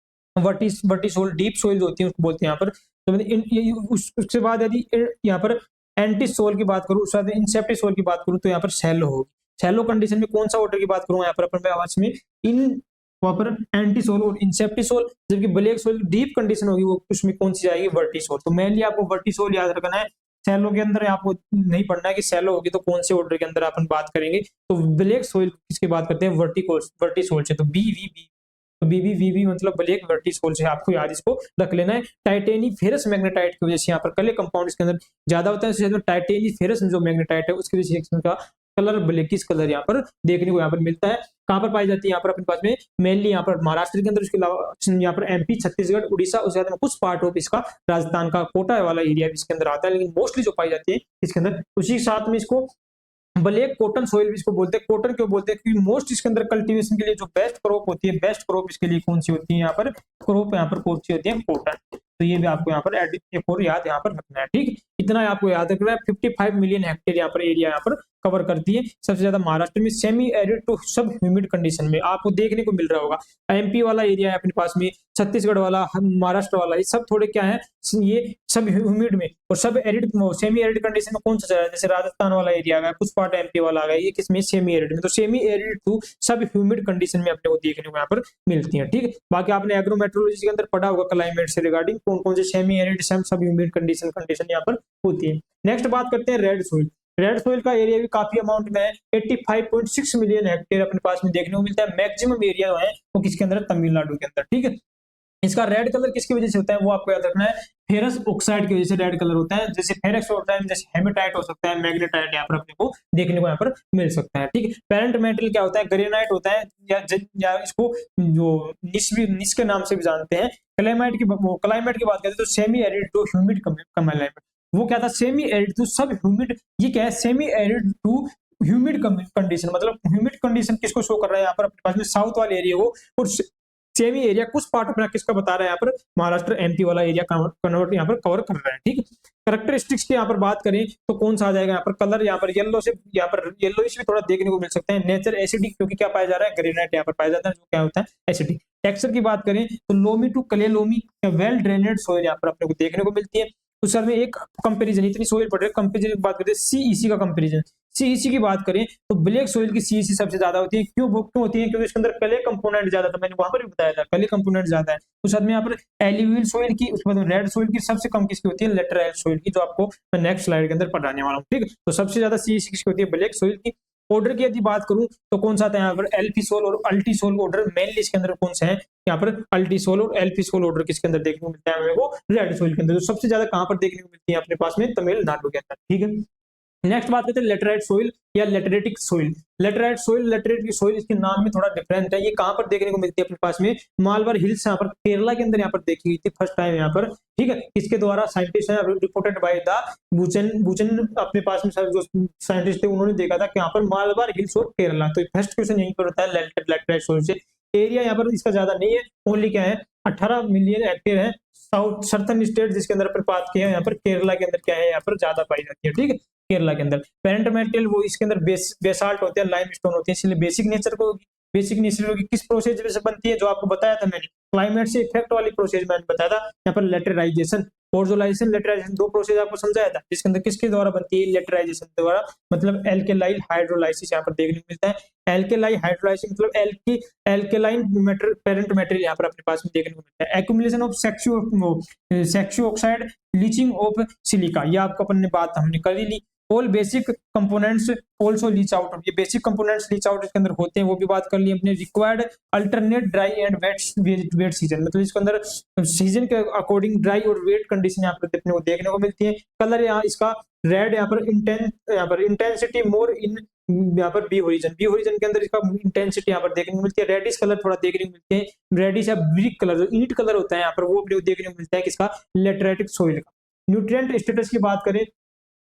वर्टी सोइल, डीप सोइल होती है उसको बोलते हैं यहाँ पर। तो उसके बाद यदि यहाँ पर एंटी सोल की बात करूँ, उसके बाद इंसेप्टी सोल की बात करूँ तो यहाँ पर शैलो होगी। शैलो कंडीशन में कौन सा वाटर की बात करूँ यहाँ पर अपन आवाज में, इन वहां पर एंटी सोल और इंसेप्टी सोल। जबकि ब्लैक सोल डीप कंडीशन होगी वो उसमें कौन सी जाएगी, वर्टी सोल। तो मेनली आपको वर्टी सोल याद रखना है। सैलो के अंदर आपको नहीं पढ़ना है कि सैलो होगी तो कौन से ऑर्डर के अंदर अपन बात करेंगे। तो ब्लैक सोइल किसकी बात करते हैं, वर्टी सोल से। तो बीबी मतलब ब्लैक वर्टी सोल से आपको याद इसको रख लेना है। टाइटेनिफेरस मैग्नेटाइट की वजह से यहाँ पर कले कंपाउंड इसके अंदर ज्यादा होता है। टाइटेनिफेरस जो मैग्नेटाइट है उसकी वजह से इसका कलर ब्लैकिश कलर यहाँ पर देखने को यहाँ पर मिलता है। कहाँ पर पाई जाती है यहाँ पर अपने पास में, मेनली यहाँ पर महाराष्ट्र के अंदर, उसके अलावा यहाँ पर एमपी, छत्तीसगढ़, उड़ीसा, उसके बाद में कुछ पार्ट ऑफ इसका राजस्थान का कोटा वाला एरिया भी इसके अंदर आता है, लेकिन मोस्टली जो पाई जाती है इसके अंदर। उसी के साथ में इसको ब्लैक कॉटन सोइल भी इसको बोलते हैं। कॉटन क्यों बोलते हैं, क्योंकि मोस्ट इसके अंदर कल्टीवेशन के लिए जो बेस्ट क्रॉप होती है, बेस्ट क्रॉप इसके लिए कौन सी होती है यहाँ पर, क्रॉप यहाँ पर कौन सी होती है, कॉटन। तो ये भी आपको यहाँ पर एक और याद यहाँ पर रखना है। ठीक, इतना आपको याद रखना है। 55 मिलियन हेक्टेयर यहाँ पर एरिया यहाँ पर कवर करती है। सबसे ज्यादा महाराष्ट्र में semi arid to sub humid condition में आपको देखने को मिल रहा होगा। एमपी वाला एरिया है अपने पास में, छत्तीसगढ़ वाला, महाराष्ट्र वाला, ये सब थोड़े क्या है, ये सब ह्यूमिड में और सब एरिड सेमी एरिड कंडीशन में कौन सा चला है, जैसे राजस्थान वाला एरिया आ गया, कुछ पार्ट एमपी वाला आ गया, ये किसमें, सेमी एरिड में। तो semi arid to sub humid condition में अपने को देखने को यहाँ पर मिलती है। ठीक है, बाकी आपने एग्रोमेट्रोलॉजी के अंदर पढ़ा होगा क्लाइमेट से रिगार्डिंग कौन कौन से सेमी एरिड सब ह्यूमिड कंडीशन यहाँ पर होती है। नेक्स्ट बात करते हैं रेड सोइल। रेड सोइल का एरिया भी काफी अमाउंट में है, 85.6 मिलियन हेक्टेयर अपने पास में देखने को मिलता है। मैक्सिमम एरिया जो है वो किसके अंदर, तमिलनाडु के अंदर। ठीक है, इसका रेड कलर किसकी वजह से होता है वो आपको याद रखना है, फेरस ऑक्साइड की वजह से रेड कलर होता है। जैसे फेरस ऑक्साइड, जैसे हेमेटाइट हो सकता है, मैग्नेटाइट यहाँ पर अपने को देखने को यहाँ पर मिल सकता है। ठीक है, पेरेंट मेटल क्या होता है, ग्रेनाइट होता है, या इसको जो निस के नाम से भी जानते हैं। क्लाइमेट की बात करते हैं तो semi arid to humid climate, वो क्या था, semi arid to sub humid. ये क्या है, semi arid to humid condition, मतलब ह्यूमिड कंडीशन किसको शो कर रहा है यहाँ पर अपने पास में, साउथ वाले एरिया को। और सेमी एरिया कुछ पार्ट अपना किसका बता रहा है यहाँ पर, महाराष्ट्र एमपी वाला एरिया कन्वर्ट यहाँ पर कवर कर रहा है। ठीक है, कैरेक्टरिस्टिक्स की यहाँ पर बात करें तो कौन सा आ जाएगा यहाँ पर, कलर यहाँ पर येलो से, यहाँ पर येलोइश भी थोड़ा देखने को मिल सकता है। नेचर एसिडिक, क्योंकि क्या पाया जा रहा है, ग्रेनाइट यहाँ पर पाया जाता है, जो क्या होता है, एसिडिक। टेक्सचर की बात करें तो loamy to clay loamy, well drained soil यहाँ पर अपने को देखने को मिलती है। उस में एक कंपैरिजन, इतनी सोइल पढ़ रहे हैं, कंपैरिजन की बात करते हैं, सीईसी का कंपैरिजन। सीईसी की बात करें तो ब्लैक सोइल की सीईसी सबसे ज्यादा होती है। क्यों होती है, क्योंकि इसके अंदर क्ले कंपोनेंट ज्यादा था, मैंने वहां पर भी बताया था, क्ले कंपोनेंट ज्यादा है। उस में यहाँ पर एल्यूवियल सोइल की, उसके बाद रेड सोइल की सबसे कम किसकी होती है, लेटराइट सोइल की, जो आपको मैं नेक्स्ट स्लाइड के अंदर पढ़ाने वाला हूँ। ठीक है, तो सबसे ज्यादा सीईसी किसकी होती है, ब्लैक सोइल की। ऑर्डर की यदि बात करूं तो कौन सा आता है यहाँ पर, एल्फीसोल और अल्टीसोल ऑर्डर मेनली इसके अंदर कौन से हैं, यहाँ पर अल्टीसोल और एल्फीसोल ऑर्डर किसके अंदर देखने को मिलता है हमें, वो रेड सोइल के अंदर। जो सबसे ज्यादा कहां पर देखने को मिलती है अपने पास में, तमिलनाडु के अंदर। ठीक है, नेक्स्ट बात करते हैं लेटराइट सोइल या लेटरेटिक सोइल। लेटराइट सोइल इसके नाम में थोड़ा डिफरेंट है। ये कहां पर देखने को मिलती है अपने पास में, मालबार हिल्स यहाँ पर केरला के अंदर यहाँ पर देखी गई थी फर्स्ट टाइम यहाँ पर। ठीक है, इसके द्वारा scientist reported by the Buchan अपने पास में जो साइंटिस्ट थे उन्होंने देखा था कि यहाँ पर मालबार हिल्स और केरला। तो फर्स्ट क्वेश्चन यहीं पर होता है लेटराइट सोइल से। एरिया यहाँ पर इसका ज्यादा नहीं है, ओनली क्या है, 18 मिलियन हेक्टेयर है। साउथ सर्थन स्टेट जिसके अंदर अपन बात किया है, यहाँ पर केरला के अंदर क्या है, यहाँ पर ज्यादा पाई जाती है। ठीक है, केरला के अंदर पेरेंट मेटेरियल वो इसके अंदर बेसाल्ट होते हैं, लाइमस्टोन होते हैं, इसलिए बेसिक नेचर की किस प्रोसेस से बनती है, जो आपको बताया था मैंने, क्लाइमेट से इफेक्ट वाली प्रोसेस मैंने बताया था। यहाँ पर लेटराइजेशन ओर्जोलाइजेशन, लेटराइजेशन, दो प्रोसेस आपको समझाया था, जिसके अंदर किसके द्वारा बनती है, लेटराइजेशन द्वारा, मतलब एल्केलाइल हाइड्रोलाइसिस यहाँ पर देखने को मिलता है। एल्केलाइल हाइड्रोलाइसिस मतलब एल्केलाइन मैटर पेरेंट मटेरियल यहाँ पर अपने पास में देखने को मिलता है। Accumulation of sesqui oxide, leaching of silica, ये आपको अपन ने बात हमने कर ही ली। All basic components also leach out, ये बेसिक कंपोनेंट्स लीच आउट इसके अंदर होते हैं, वो भी बात कर ली अपने। Required alternate dry and wet season, मतलब इसके अंदर सीजन के अकॉर्डिंग ड्राई और वेट कंडीशन यहाँ पर अपने को देखने को मिलती है। कलर यहाँ इसका रेड, यहाँ पर इंटेंसिटी मोर इन, यहाँ पर बी होरिजन के अंदर इसका इंटेंसिटी यहाँ पर देखने को मिलती है। रेडिश कलर थोड़ा देखने को मिलते हैं, रेडिश या ब्रिक कलर, जो ईंट कलर होता है यहाँ पर, वो अपने को देखने को मिलता है किसका, लेटराइटिक सॉइल का। न्यूट्रिएंट स्टेटस की बात करें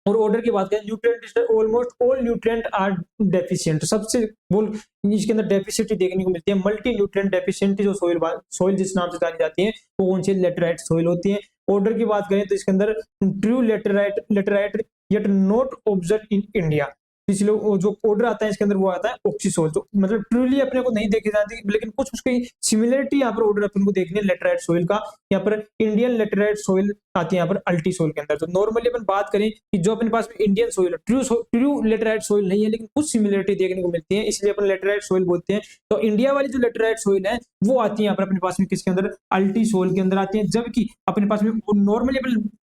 और ऑर्डर की बात करें, nutrient almost all nutrient are deficient, सबसे बोल इसके अंदर डेफिशिएंटी देखने को मिलती है। मल्टी न्यूट्रिएंट डेफिशिएंटी जो सॉइल जिस नाम से जानी जाती है, वो कौन सी, लेटराइट सॉइल होती है। ऑर्डर की बात करें तो इसके अंदर true laterite yet not observe in India, पिछले जो ऑर्डर आता है इसके अंदर वो आता है ऑक्सीसोल, जो मतलब ट्रूली अपने को नहीं देखी जाती, लेकिन कुछ उसकी सिमिलरिटी यहाँ पर ऑर्डर अपन को देखनी है लेटराइट सॉइल का। यहाँ पर इंडियन लेटराइट सॉइल आती है यहाँ पर अल्टी सॉइल के अंदर। तो नॉर्मली अपन बात करें कि जो अपने पास इंडियन सॉइल है, ट्रू लेटराइट सॉइल नहीं है, लेकिन कुछ सिमिलरिटी देखने को मिलती है, इसलिए अपन लेटराइट सॉइल बोलते हैं। तो इंडिया वाली जो लेटराइट सॉइल है वो आती है यहाँ पर अपने पास में किसके अंदर, अल्टी सॉइल के अंदर आती है। जबकि अपने पास में नॉर्मली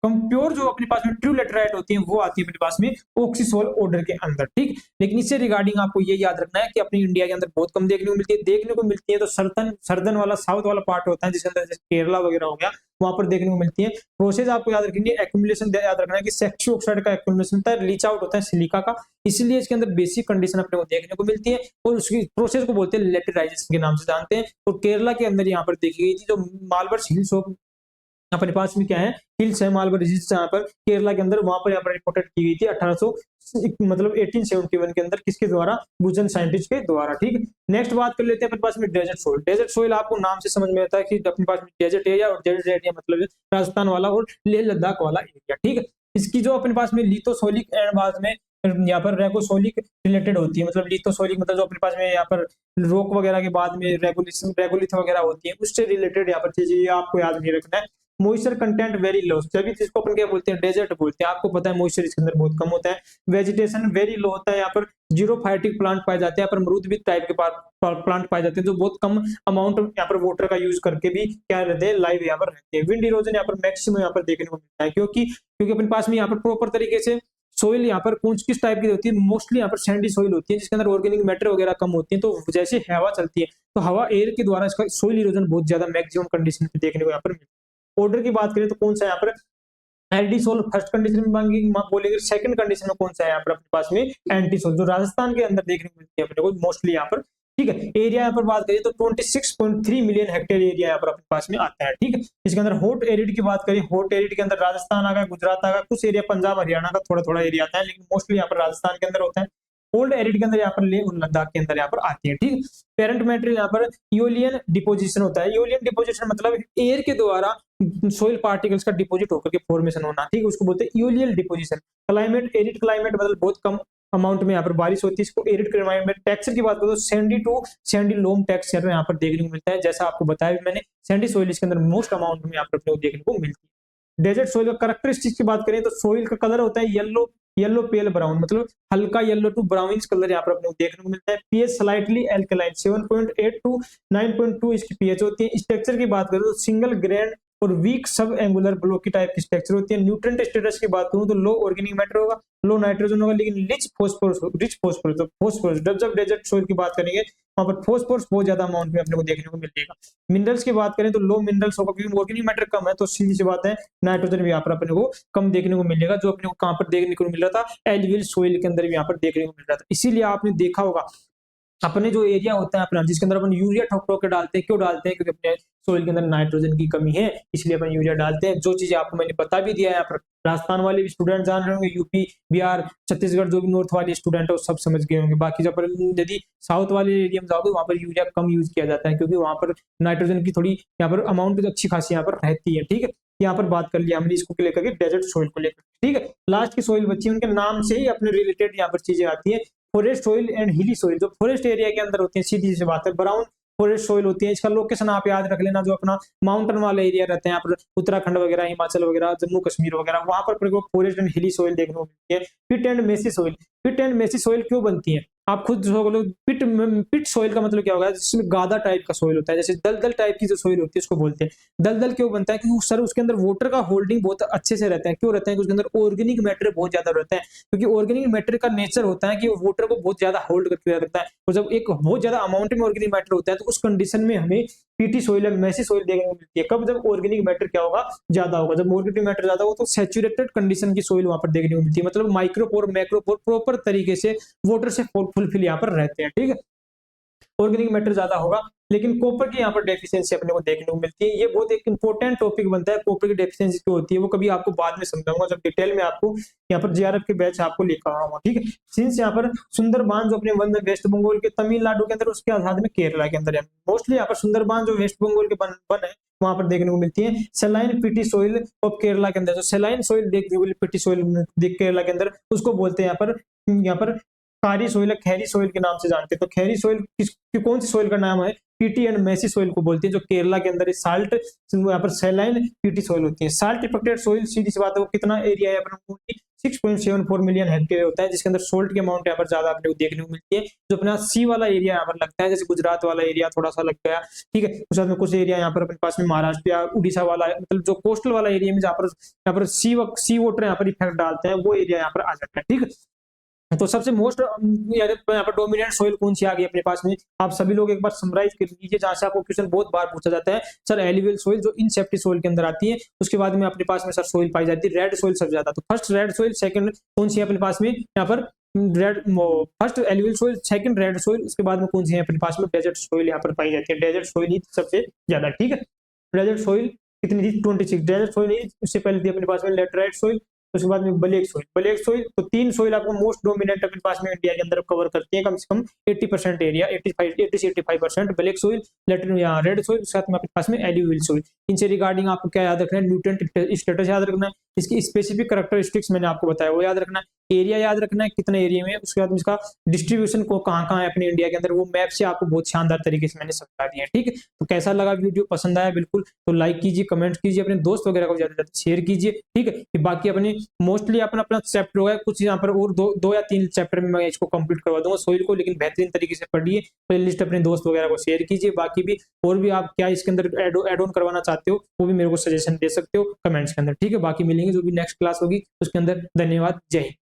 अपन प्योर जो अपने पास में ट्रू लेटराइट होती है वो आती है अपने पास में ऑक्सीसोल ऑर्डर के अंदर, ठीक। लेकिन इससे रिगार्डिंग आपको ये याद रखना है कि अपनी इंडिया के अंदर बहुत कम देखने को मिलती है तो सर्दन वाला, साउथ वाला पार्ट होता है जिसके अंदर जैसे केरला वगैरह हो गया, वहां पर देखने को मिलती है। प्रोसेस आपको याद रखेंगे, एक्यूमुलेशन याद रखना है कि सेक्सु ऑक्साइड का एक्यूमुलेशन होता है, लीच आउट होता है सिलिका का, इसलिए इसके अंदर बेसिक कंडीशन अपने को देखने को मिलती है और उसकी प्रोसेस को बोलते हैं लेटराइजेशन के नाम से जानते हैं। और केरला के अंदर यहाँ पर देखी गई थी जो मालबर हिल्स अपने पास में क्या है, हिल्स है, मालबर हिल्स यहाँ पर केरला के अंदर, वहां पर यहाँ पर रिपोर्टेड की गई थी 1871 के अंदर, किसके द्वारा, बुचन साइंटिस्ट के द्वारा, ठीक। नेक्स्ट बात कर लेते हैं अपने पास में डेजर्ट सॉइल। डेजर्ट सॉइल आपको नाम से समझ में आता है कि अपने पास में डेजर्ट एरिया, और डेजर्ट एरिया मतलब राजस्थान वाला और लेह लद्दाख वाला एरिया, ठीक है। इसकी जो अपने पास में लिथोसोलिक एंड बाद में यहाँ पर रेगोसोलिक रिलेटेड होती है, मतलब लिथोसोलिक मतलब जो अपने पास में यहाँ पर रोक वगैरह के बाद में रेगोलिथ वगैरह होती है, उससे रिलेटेड यहाँ पर चीजें आपको याद नहीं रखना है। मॉइस्चर कंटेंट वेरी लो, जब इसको अपन क्या बोलते हैं, डेजर्ट बोलते हैं, आपको पता है मॉइस्चर इसके अंदर बहुत कम होता है। वेजिटेशन वेरी लो होता है, यहाँ पर जीरोफाइटिक प्लांट पाए जाते हैं, यहाँ पर मरुदबीज टाइप के प्लांट पाए जाते हैं जो बहुत कम अमाउंट यहाँ पर वाटर का यूज करके भी क्या रहते हैं, लाइव यहाँ पर रहते हैं। विंड इरोजन यहाँ पर मैक्सिमम यहाँ पर देखने को मिलता है, क्योंकि अपने पास में यहाँ पर प्रॉपर तरीके से सोइल यहाँ पर किस टाइप की होती है, मोस्टली यहाँ पर सैंडी सोइल होती है जिसके अंदर ऑर्गेनिक मैटर वगैरह कम होती है। तो जैसे हवा चलती है तो हवा एयर के द्वारा इसका सोइल इरोजन बहुत ज्यादा मैक्सिमम कंडीशन पे देखने को यहाँ पर मिलता है। ऑर्डर की बात करें तो कौन सा यहाँ पर एल्डिसोल फर्स्ट कंडीशन में बोलेंगे, सेकंड कंडीशन में कौन सा है यहाँ पर अपने पास में एंटीसोल, जो राजस्थान के अंदर देखने को मिलती है अपने को मोस्टली यहाँ पर, ठीक है। एरिया यहाँ पर बात करें तो 26.3 मिलियन हेक्टेयर एरिया यहाँ पर अपने पास में आता है, ठीक है। इसके अंदर हॉट एरिड की बात करें, हॉट एरिड के अंदर राजस्थान आ गया, गुजरात आ गया, कुछ एरिया पंजाब हरियाणा का थोड़ा थोड़ा एरिया आता है, लेकिन मोस्टली यहाँ पर राजस्थान के अंदर होता है। कोल्ड एरिड के अंदर यहाँ पर लेह और लद्दाख के अंदर यहाँ पर आती है, ठीक। पेरेंट मटेरियल यहाँ पर ईओलियन डिपोजिशन होता है। ईओलियन डिपोजिशन मतलब एयर के द्वारा सोइल पार्टिकल्स का डिपोजिट होकर के फॉर्मेशन होना, ठीक है, उसको बोलते हैं aeolian deposition. Climate arid climate मतलब बहुत कम अमाउंट में यहाँ पर बारिश होती है, इसको एरिड क्लाइमेट। टेक्सचर की बात करो तो sandy to sandy loam texture यहाँ पर देखने को मिलता है, जैसा आपको बताया मैंने, सैंडी सोइल इसके अंदर मोस्ट अमाउंट में यहाँ पर देखने को मिलती है। डेजर्ट सोइल का कैरेक्टरिस्टिक्स की बात करें तो सोइल का कलर होता है येलो पेल ब्राउन, मतलब हल्का येलो टू ब्राउनिश कलर यहाँ पर अपने को देखने को मिलता है। पीएच स्लाइटली एल्कलाइन 7.8 टू 9.2 इसकी पीएच होती है। स्ट्रक्चर की बात करें तो सिंगल ग्रेन और वीक सब एंगुलर ब्लॉकी टाइप की स्ट्रक्चर होती है। न्यूट्रिएंट स्टेटस की बात करूं तो लो ऑर्गेनिक मैटर होगा, लो नाइट्रोजन होगा, लेकिन रिच फॉस्फोरस। तो फॉस्फोरस जब डेजर्ट सोइल की बात करेंगे वहां पर फॉस्फोरस बहुत ज्यादा अमाउंट में अपने को देखने को मिलेगा। मिनरल्स की बात करें तो लो मिनरल्स होगा, क्योंकि ऑर्गेनिक मैटर कम है, तो सीधी सी बात है नाइट्रोजन भी यहाँ पर अपने को कम देखने को मिलेगा, जो अपने को कहां पर देखने को मिल रहा था, एलुवियल सोइल के अंदर भी यहाँ पर देखने को मिल रहा था। इसीलिए आपने देखा होगा अपने जो एरिया होता है अपना, जिसके अंदर अपन यूरिया ठोक ठोक के डालते हैं, क्यों डालते हैं, क्योंकि अपने सोइल के अंदर नाइट्रोजन की कमी है, इसलिए अपन यूरिया डालते हैं। जो चीजें आपको मैंने बता भी दिया है, यहाँ पर राजस्थान वाले भी स्टूडेंट जान रहे होंगे, यूपी बिहार छत्तीसगढ़ जो भी नॉर्थ वाले स्टूडेंट है वो सब समझ गए होंगे। बाकी जब यदि साउथ वाले एरिया में जाओगे वहां पर यूरिया कम यूज किया जाता है, क्योंकि वहां पर नाइट्रोजन की थोड़ी यहाँ पर अमाउंट अच्छी खासी यहाँ पर रहती है, ठीक है। यहाँ पर बात कर लिया हमने इसको लेकर के डेजर्ट सोइल को लेकर, ठीक है। लास्ट की सोइल बची, उनके नाम से ही अपने रिलेटेड यहाँ पर चीजें आती है। फॉरेस्ट सोइल एंड हिली सोइल, जो फॉरेस्ट एरिया के अंदर होते हैं, सीधी सी बात है, ब्राउन फॉरेस्ट सॉइल होती है। इसका लोकेशन आप याद रख लेना, जो अपना माउंटेन वाले एरिया रहते हैं, यहाँ पर उत्तराखंड वगैरह, हिमाचल वगैरह, जम्मू कश्मीर वगैरह, वहां पर अपने को फॉरेस्ट एंड हिली सॉइल देखने को मिलती है। Peat and marshy soil, peat and marshy soil क्यों बनती है आप खुद जो लोग, पिट सॉइल का मतलब क्या होगा, जिसमें गादा टाइप का सॉइल होता है, जैसे दलदल टाइप की जो सॉइल होती है उसको बोलते हैं। दलदल क्यों बनता है, क्योंकि सर उसके अंदर वाटर का होल्डिंग बहुत अच्छे से रहता है। क्यों रहता है, कि उसके अंदर ऑर्गेनिक मैटर बहुत ज्यादा रहता है, क्योंकि ऑर्गेनिक मैटर का नेचर होता है कि वो वाटर को बहुत ज्यादा होल्ड करके रखता है। और जब एक बहुत ज्यादा अमाउंट में ऑर्गेनिक मैटर होता है, तो उस कंडीशन में हमें पीटी सॉइल या मेसी सॉइल देखने को मिलती है। कब, जब ऑर्गेनिक मैटर क्या होगा, ज्यादा होगा। जब ऑर्गेनिक मैटर ज्यादा होगा तो सैचुरेटेड कंडीशन की सॉइल वहां पर देखने को मिलती है, मतलब माइक्रोपोर मैक्रोपोर प्रॉपर तरीके से वाटर से फुलफिल यहाँ पर रहते हैं। ठीक है, ऑर्गेनिक मैटर ज्यादा होगा, लेकिन कॉपर की यहाँ पर डेफिशिएंसी अपने को देखने को मिलती है। ये बहुत एक इंपॉर्टेंट टॉपिक बनता है, कॉपर की डेफिशिएंसी क्यों होती है, वो कभी आपको बाद में समझाऊंगा जब डिटेल में आपको यहाँ पर जेआरएफ के बैच आपको लेकर आऊंगा। ठीक है, सिंस यहाँ पर सुंदरबान जो अपने वन वेस्ट बंगाल के तमिलनाडु के अंदर, उसके आजाद में केरला के अंदर है। मोस्टली यहाँ पर सुंदरबान जो वेस्ट बंगाल के वन है वहां पर देखने को मिलती है। सेलाइन पीटी सॉइल ऑफ केरला के अंदर, जो सेलाइन सॉइल देखने को पीटी सॉइल देख केरला के अंदर, उसको बोलते हैं यहाँ पर खारी सोइल, खैरी सोइल के नाम से जानते हैं। तो खैरी सोइल कौन सी सोइल का नाम है, पीटी एंड मेसी सोइल को बोलते हैं, जो केरला के अंदर साल्ट, यहाँ पर सैलाइन पीटी सोइल होती है। साल्ट इफेक्टेड सोइल, सीधी सी बात है, वो कितना एरिया है अपना, 6.74 मिलियन हेक्टेयर होता है, जिसके अंदर सोल्ट के अमाउंट यहाँ पर ज्यादा अपने को देखने को मिलती है। जो अपना सी वाला एरिया यहाँ पर लगता है, जैसे गुजरात वाला एरिया थोड़ा सा लग गया, ठीक है, उसके बाद में कुछ एरिया यहाँ पर अपने पास में महाराष्ट्र या उड़ीसा वाला, मतलब जो कोस्टल वाला एरिया में जहाँ पर सी वाटर यहाँ पर इफेक्ट डालते हैं, वो एरिया यहाँ पर आ जाता है। ठीक है, तो सबसे मोस्ट यहाँ पर डोमिनेंट सोइल कौन सी आ गई अपने पास में, आप सभी लोग एक बार समराइज कर लीजिए, जहां से आपको क्वेश्चन बहुत बार पूछा जाता है, सर एलुवियल सोइल जो इनसेप्टी सोइल के अंदर आती है। उसके बाद में अपने पास में सर सोइल पाई जाती है, रेड सोइल सबसे ज्यादा। तो फर्स्ट रेड सोइल, सेकंड कौन सी है अपने पास में यहाँ पर, red, first alluvial soil, second red soil, उसके बाद में कौन सी है अपने पास में, डेजर्ट सोइल यहाँ पर पाई जाती है। डेजर्ट सोइल ही सबसे ज्यादा। ठीक है, डेजर्ट सोइल कितनी थी, 26। डेजर्ट सोइल ही उससे पहले थी अपने पास में लेटराइट सोइल, उसके बाद में ब्लैक सोइल। ब्लैक सोइल, तो तीन सोइल आपको मोस्ट डोमिनेंट अपने पास में इंडिया के अंदर कवर करती है, कम से कम 80% एरिया, 80 से 85%। ब्लैक सोइल, रेड सोइल, साथ में अपने पास में एलुवियल सोइल। इनसे रिगार्डिंग आपको क्या याद रखना है, न्यूट्रिएंट स्टेटस याद रखना है, इसकी स्पेसिफिक कैरेक्टरिस्टिक्स मैंने आपको बताया वो याद रखना है, एरिया याद रखना है कितने एरिया में, उसके बाद इसका डिस्ट्रीब्यूशन को कहाँ है अपने इंडिया के अंदर, वो मैप से आपको बहुत शानदार तरीके से मैंने समझा दिया। ठीक है, तो कैसा लगा वीडियो, पसंद आया बिल्कुल तो लाइक कीजिए, कमेंट कीजिए, अपने दोस्त वगैरह को ज्यादा शेयर कीजिए। ठीक है, बाकी अपने मोस्टली अपना अपना चैप्टर होगा कुछ यहाँ पर, और दो या तीन चैप्टर में मैं इसको कंप्लीट करवा दूंगा सोइल को, लेकिन बेहतरीन तरीके से पढ़िए, प्ले लिस्ट अपने दोस्त वगैरह को शेयर कीजिए। बाकी भी और भी आप क्या इसके अंदर एड ऑन करवाना चाहते हो, वो भी मेरे को सजेशन दे सकते हो कमेंट्स के अंदर। ठीक है, बाकी मिलेंगे जो भी नेक्स्ट क्लास होगी उसके अंदर। धन्यवाद, जय हिंद।